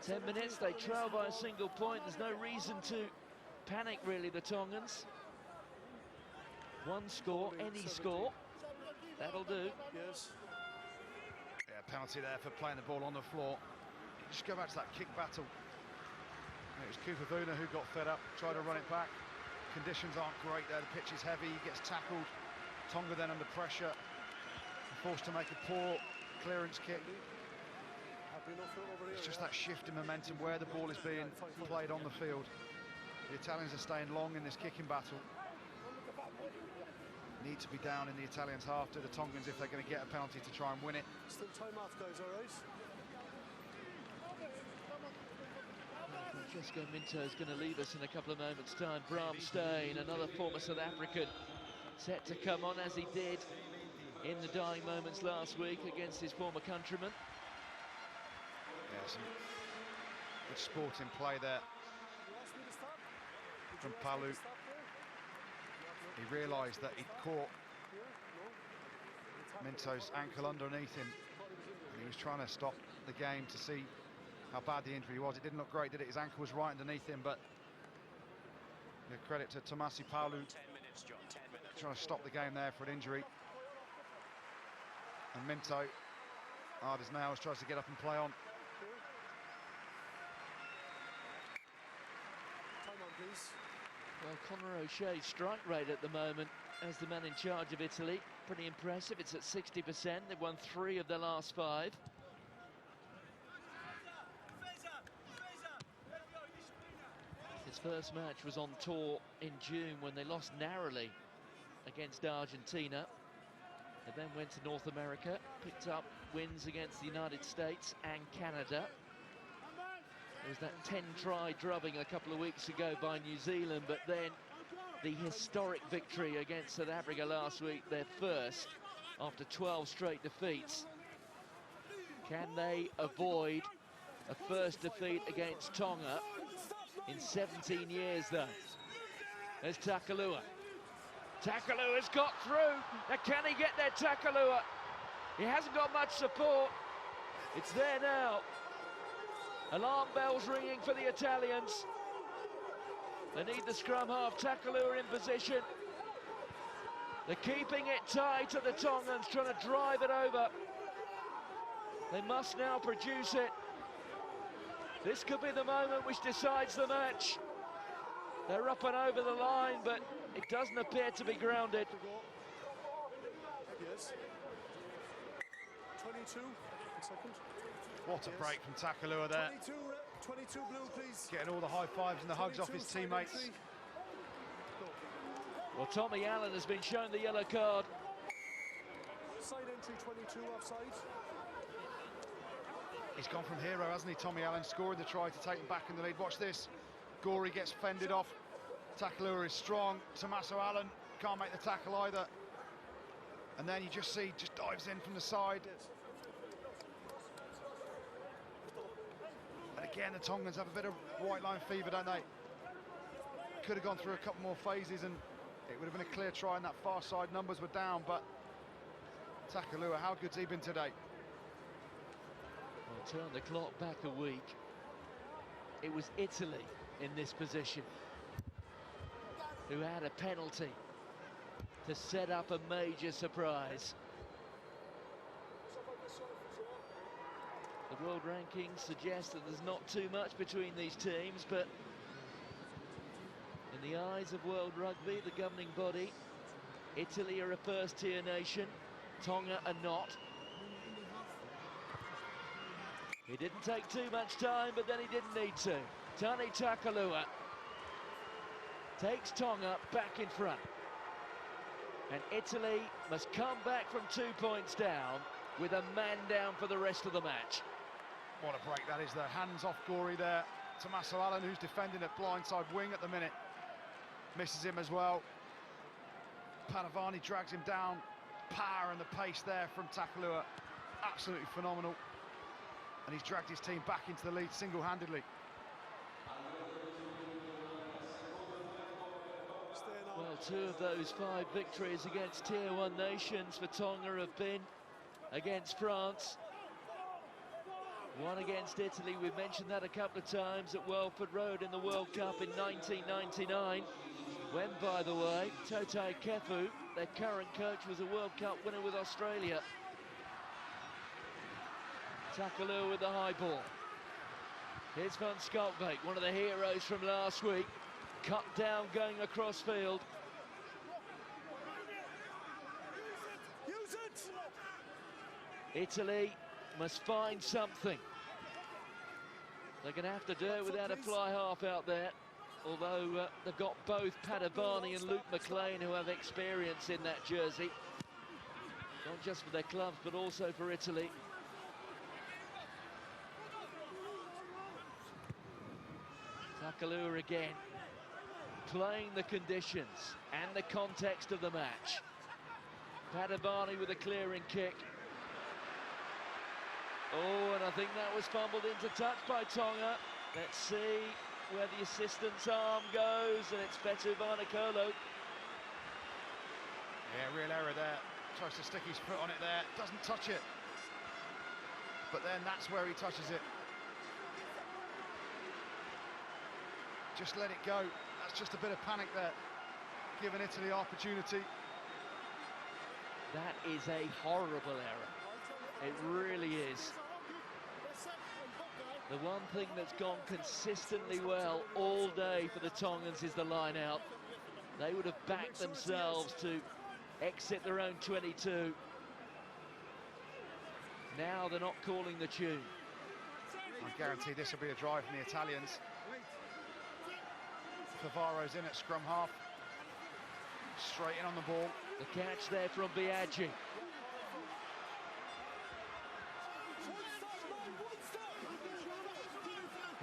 10 minutes, they trail by a single point. There's no reason to panic, really, the Tongans. One score, any score. That'll do. Yes. Yeah, penalty there for playing the ball on the floor. Just go back to that kick battle. It was Cooper Vuna who got fed up, tried to run it back. Conditions aren't great there, the pitch is heavy, he gets tackled, Tonga then under pressure, forced to make a poor clearance kick. It's just that shift in momentum where the ball is being played on the field. The Italians are staying long in this kicking battle. Need to be down in the Italians' half to the Tongans if they're going to get a penalty to try and win it. Still time off, guys, all right? Francesco Minto is going to leave us in a couple of moments' time. Bram Steyn, another former South African, set to come on as he did in the dying moments last week against his former countryman. Yeah, some good sporting play there from Palu. He realised that he'd caught Minto's ankle underneath him, and he was trying to stop the game to see how bad the injury was. It didn't look great, did it? His ankle was right underneath him, but credit to Tomasi Palu, 10 minutes, John, 10 minutes. trying to stop the game there for an injury. And Minto, hard as nails, tries to get up and play on. Time on, please. Well, Conor O'Shea's strike rate at the moment as the man in charge of Italy, pretty impressive. It's at 60%. They've won 3 of their last 5. His first match was on tour in June when they lost narrowly against Argentina. They then went to North America, picked up wins against the United States and Canada. There was that 10-try drubbing a couple of weeks ago by New Zealand, but then the historic victory against South Africa last week, their first after 12 straight defeats. Can they avoid a first defeat against Tonga in 17 years, though? There's Takalua. Takalua's got through. Now, can he get there, Takalua? He hasn't got much support. It's there now. Alarm bells ringing for the Italians. They need the scrum half. Takalua in position. They're keeping it tight at the Tongans, trying to drive it over. They must now produce it. This could be the moment which decides the match. They're up and over the line, but it doesn't appear to be grounded. Yes. 22, second. What a break from Takalua there. 22 blue, please. Getting all the high fives and the hugs off his teammates. Well, Tommy Allen has been shown the yellow card. Side entry, 22 offside. He's gone from hero, hasn't he, Tommy Allen, scoring the try to take them back in the lead. Watch this. Gorey gets fended off. Takalua is strong. Tommaso Allen can't make the tackle either. And then you just see, just dives in from the side. And again, the Tongans have a bit of white line fever, don't they? Could have gone through a couple more phases and it would have been a clear try on that far side. Numbers were down, but Takalua, how good's he been today? Well, turn the clock back a week. It was Italy in this position who had a penalty to set up a major surprise. The world rankings suggest that there's not too much between these teams, but in the eyes of World Rugby, the governing body, Italy are a first-tier nation, Tonga are not. He didn't take too much time, but then he didn't need to. Tani Takalua takes Tonga back in front. And Italy must come back from 2 points down with a man down for the rest of the match. What a break that is there. Hands off Gorey there. Tommaso Allen, who's defending at blindside wing at the minute, misses him as well. Padavani drags him down. Power and the pace there from Takalua. Absolutely phenomenal. And he's dragged his team back into the lead single-handedly. Well, 2 of those 5 victories against Tier 1 nations for Tonga have been against France. 1 against Italy, we've mentioned that a couple of times at Welford Road in the World Cup in 1999. When, by the way, Totai Kefu, their current coach, was a World Cup winner with Australia. Takalua with the high ball. Here's Van Schalkwyk, one of the heroes from last week. Cut down going across field. Italy must find something. They're going to have to do it without a fly half out there, although they've got both Padovani and Luke McLean who have experience in that jersey, not just for their clubs but also for Italy. Takalua again, playing the conditions and the context of the match. Padovani with a clearing kick. Oh, and I think that was fumbled into touch by Tonga. Let's see where the assistant's arm goes, and it's Betu Varnakolo. Yeah, real error there. Tries to stick his foot on it there, doesn't touch it. But then that's where he touches it. Just let it go. That's just a bit of panic there, giving Italy opportunity. That is a horrible error. It really is. The one thing that's gone consistently well all day for the Tongans is the line out. They would have backed themselves to exit their own 22. Now they're not calling the tune. I guarantee this will be a drive from the Italians. Favara's in at scrum half. Straight in on the ball. The catch there from Biaggi.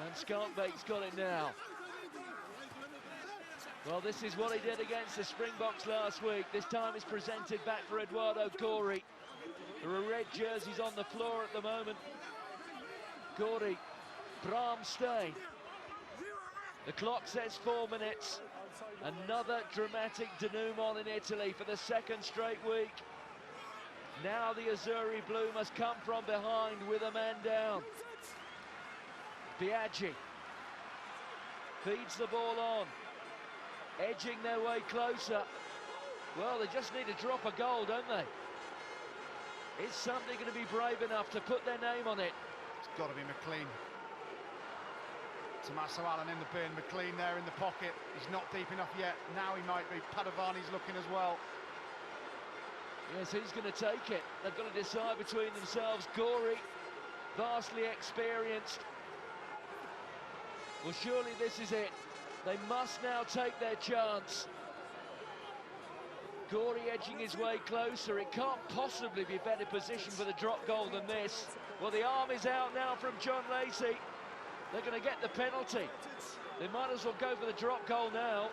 And Skarkbeek's got it now. Well, this is what he did against the Springboks last week. This time it's presented back for Eduardo Corey. There are red jerseys on the floor at the moment. Corey, Bram Steen. The clock says 4 minutes. Another dramatic denouement in Italy for the second straight week. Now the Azzurri Blue must come from behind with a man down. Biaggi feeds the ball on, edging their way closer. Well, they just need to drop a goal, don't they? Is somebody going to be brave enough to put their name on it? It's got to be McLean. Tommaso Allen in the bin, McLean there in the pocket. He's not deep enough yet. Now he might be. Padovani's looking as well. Yes, who's going to take it? They've got to decide between themselves. Gorey, vastly experienced. Well, surely this is it. They must now take their chance. Gorey edging his way closer. It can't possibly be a better position for the drop goal than this. Well, the arm is out now from John Lacey. They're going to get the penalty. They might as well go for the drop goal now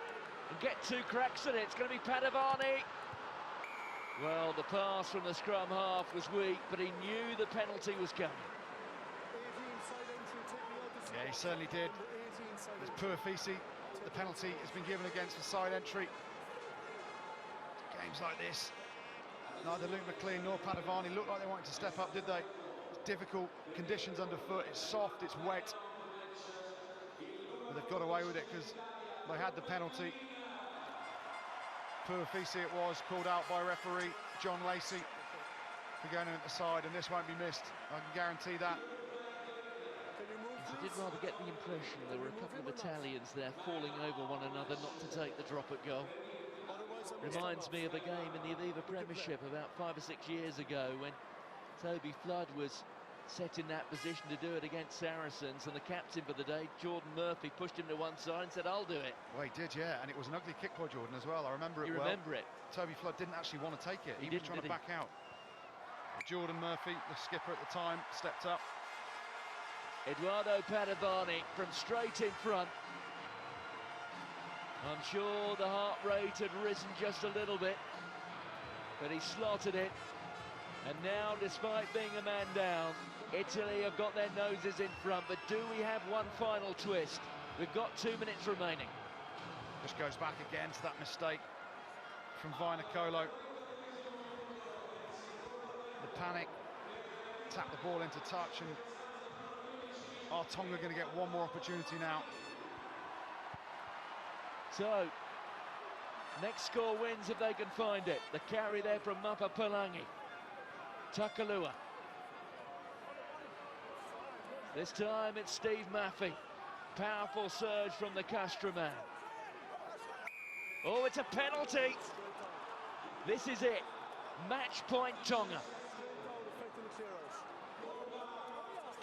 and get 2 cracks at it. It's going to be Padovani. Well, the pass from the scrum half was weak, but he knew the penalty was coming. Yeah, he certainly did. It's Puafisi. The penalty has been given against the side entry. Games like this, neither Luke McLean nor Padovani looked like they wanted to step up, did they? It's difficult conditions underfoot. It's soft, it's wet. But they've got away with it because they had the penalty. Puafisi it was, called out by referee John Lacey for going in at the side, and this won't be missed. I can guarantee that. I did rather get the impression there were a couple of Italians there falling over one another not to take the drop at goal. Reminds me of a game in the Aviva Premiership about 5 or 6 years ago when Toby Flood was set in that position to do it against Saracens, and the captain for the day, Jordan Murphy, pushed him to one side and said, "I'll do it." Well, he did, yeah, and it was an ugly kick by Jordan as well. I remember it well. You remember it? Toby Flood didn't actually want to take it. He was trying to back out. Jordan Murphy, the skipper at the time, stepped up. Eduardo Padovani from straight in front. I'm sure the heart rate had risen just a little bit, but he slotted it. And now, despite being a man down, Italy have got their noses in front. But do we have one final twist? We've got 2 minutes remaining. Just goes back again to that mistake from Varnakolo. The panic, tap the ball into touch, and Tonga going to get one more opportunity now. So, next score wins if they can find it. The carry there from Mapa Palangi. Takalua. This time it's Steve Maffey. Powerful surge from the Castro man. Oh, it's a penalty. This is it. Match point Tonga.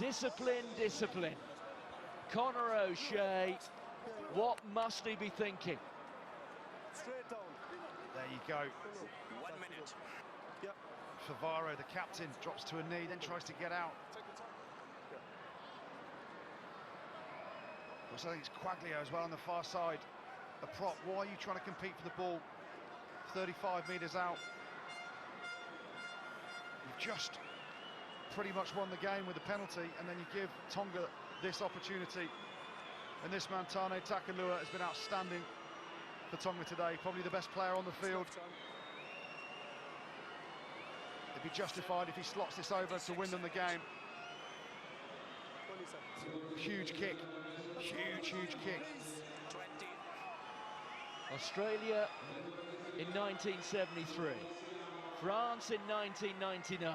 Discipline, discipline. Conor O'Shea, what must he be thinking? Straight down. There you go. 1 minute. Yep. Favaro, the captain, drops to a knee, then tries to get out. Also, I think it's Quaglio as well on the far side. The prop, why are you trying to compete for the ball? 35 metres out. You've just pretty much won the game with the penalty, and then you give Tonga this opportunity. And this man, Tane Takalua, has been outstanding for Tonga today, probably the best player on the field. It'd be justified if he slots this over to win them the game. Huge kick, huge kick. Australia in 1973, France in 1999,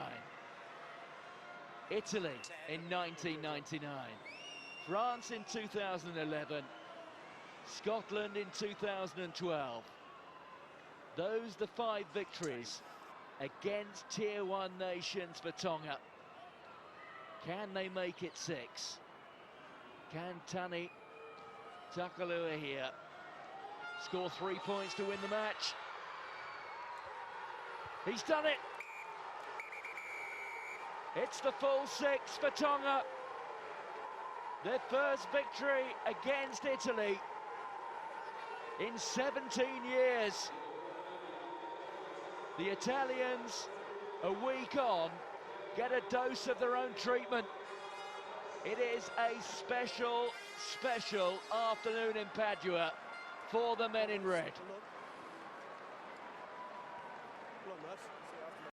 Italy in 1999, France in 2011, Scotland in 2012. Those the 5 victories against Tier 1 nations for Tonga. Can they make it 6? Can Tane Takalua here score 3 points to win the match? He's done it! It's the full 6 for Tonga. Their first victory against Italy in 17 years. The Italians, a week on, get a dose of their own treatment. It is a special, special afternoon in Padua for the men in red. Come on, lads.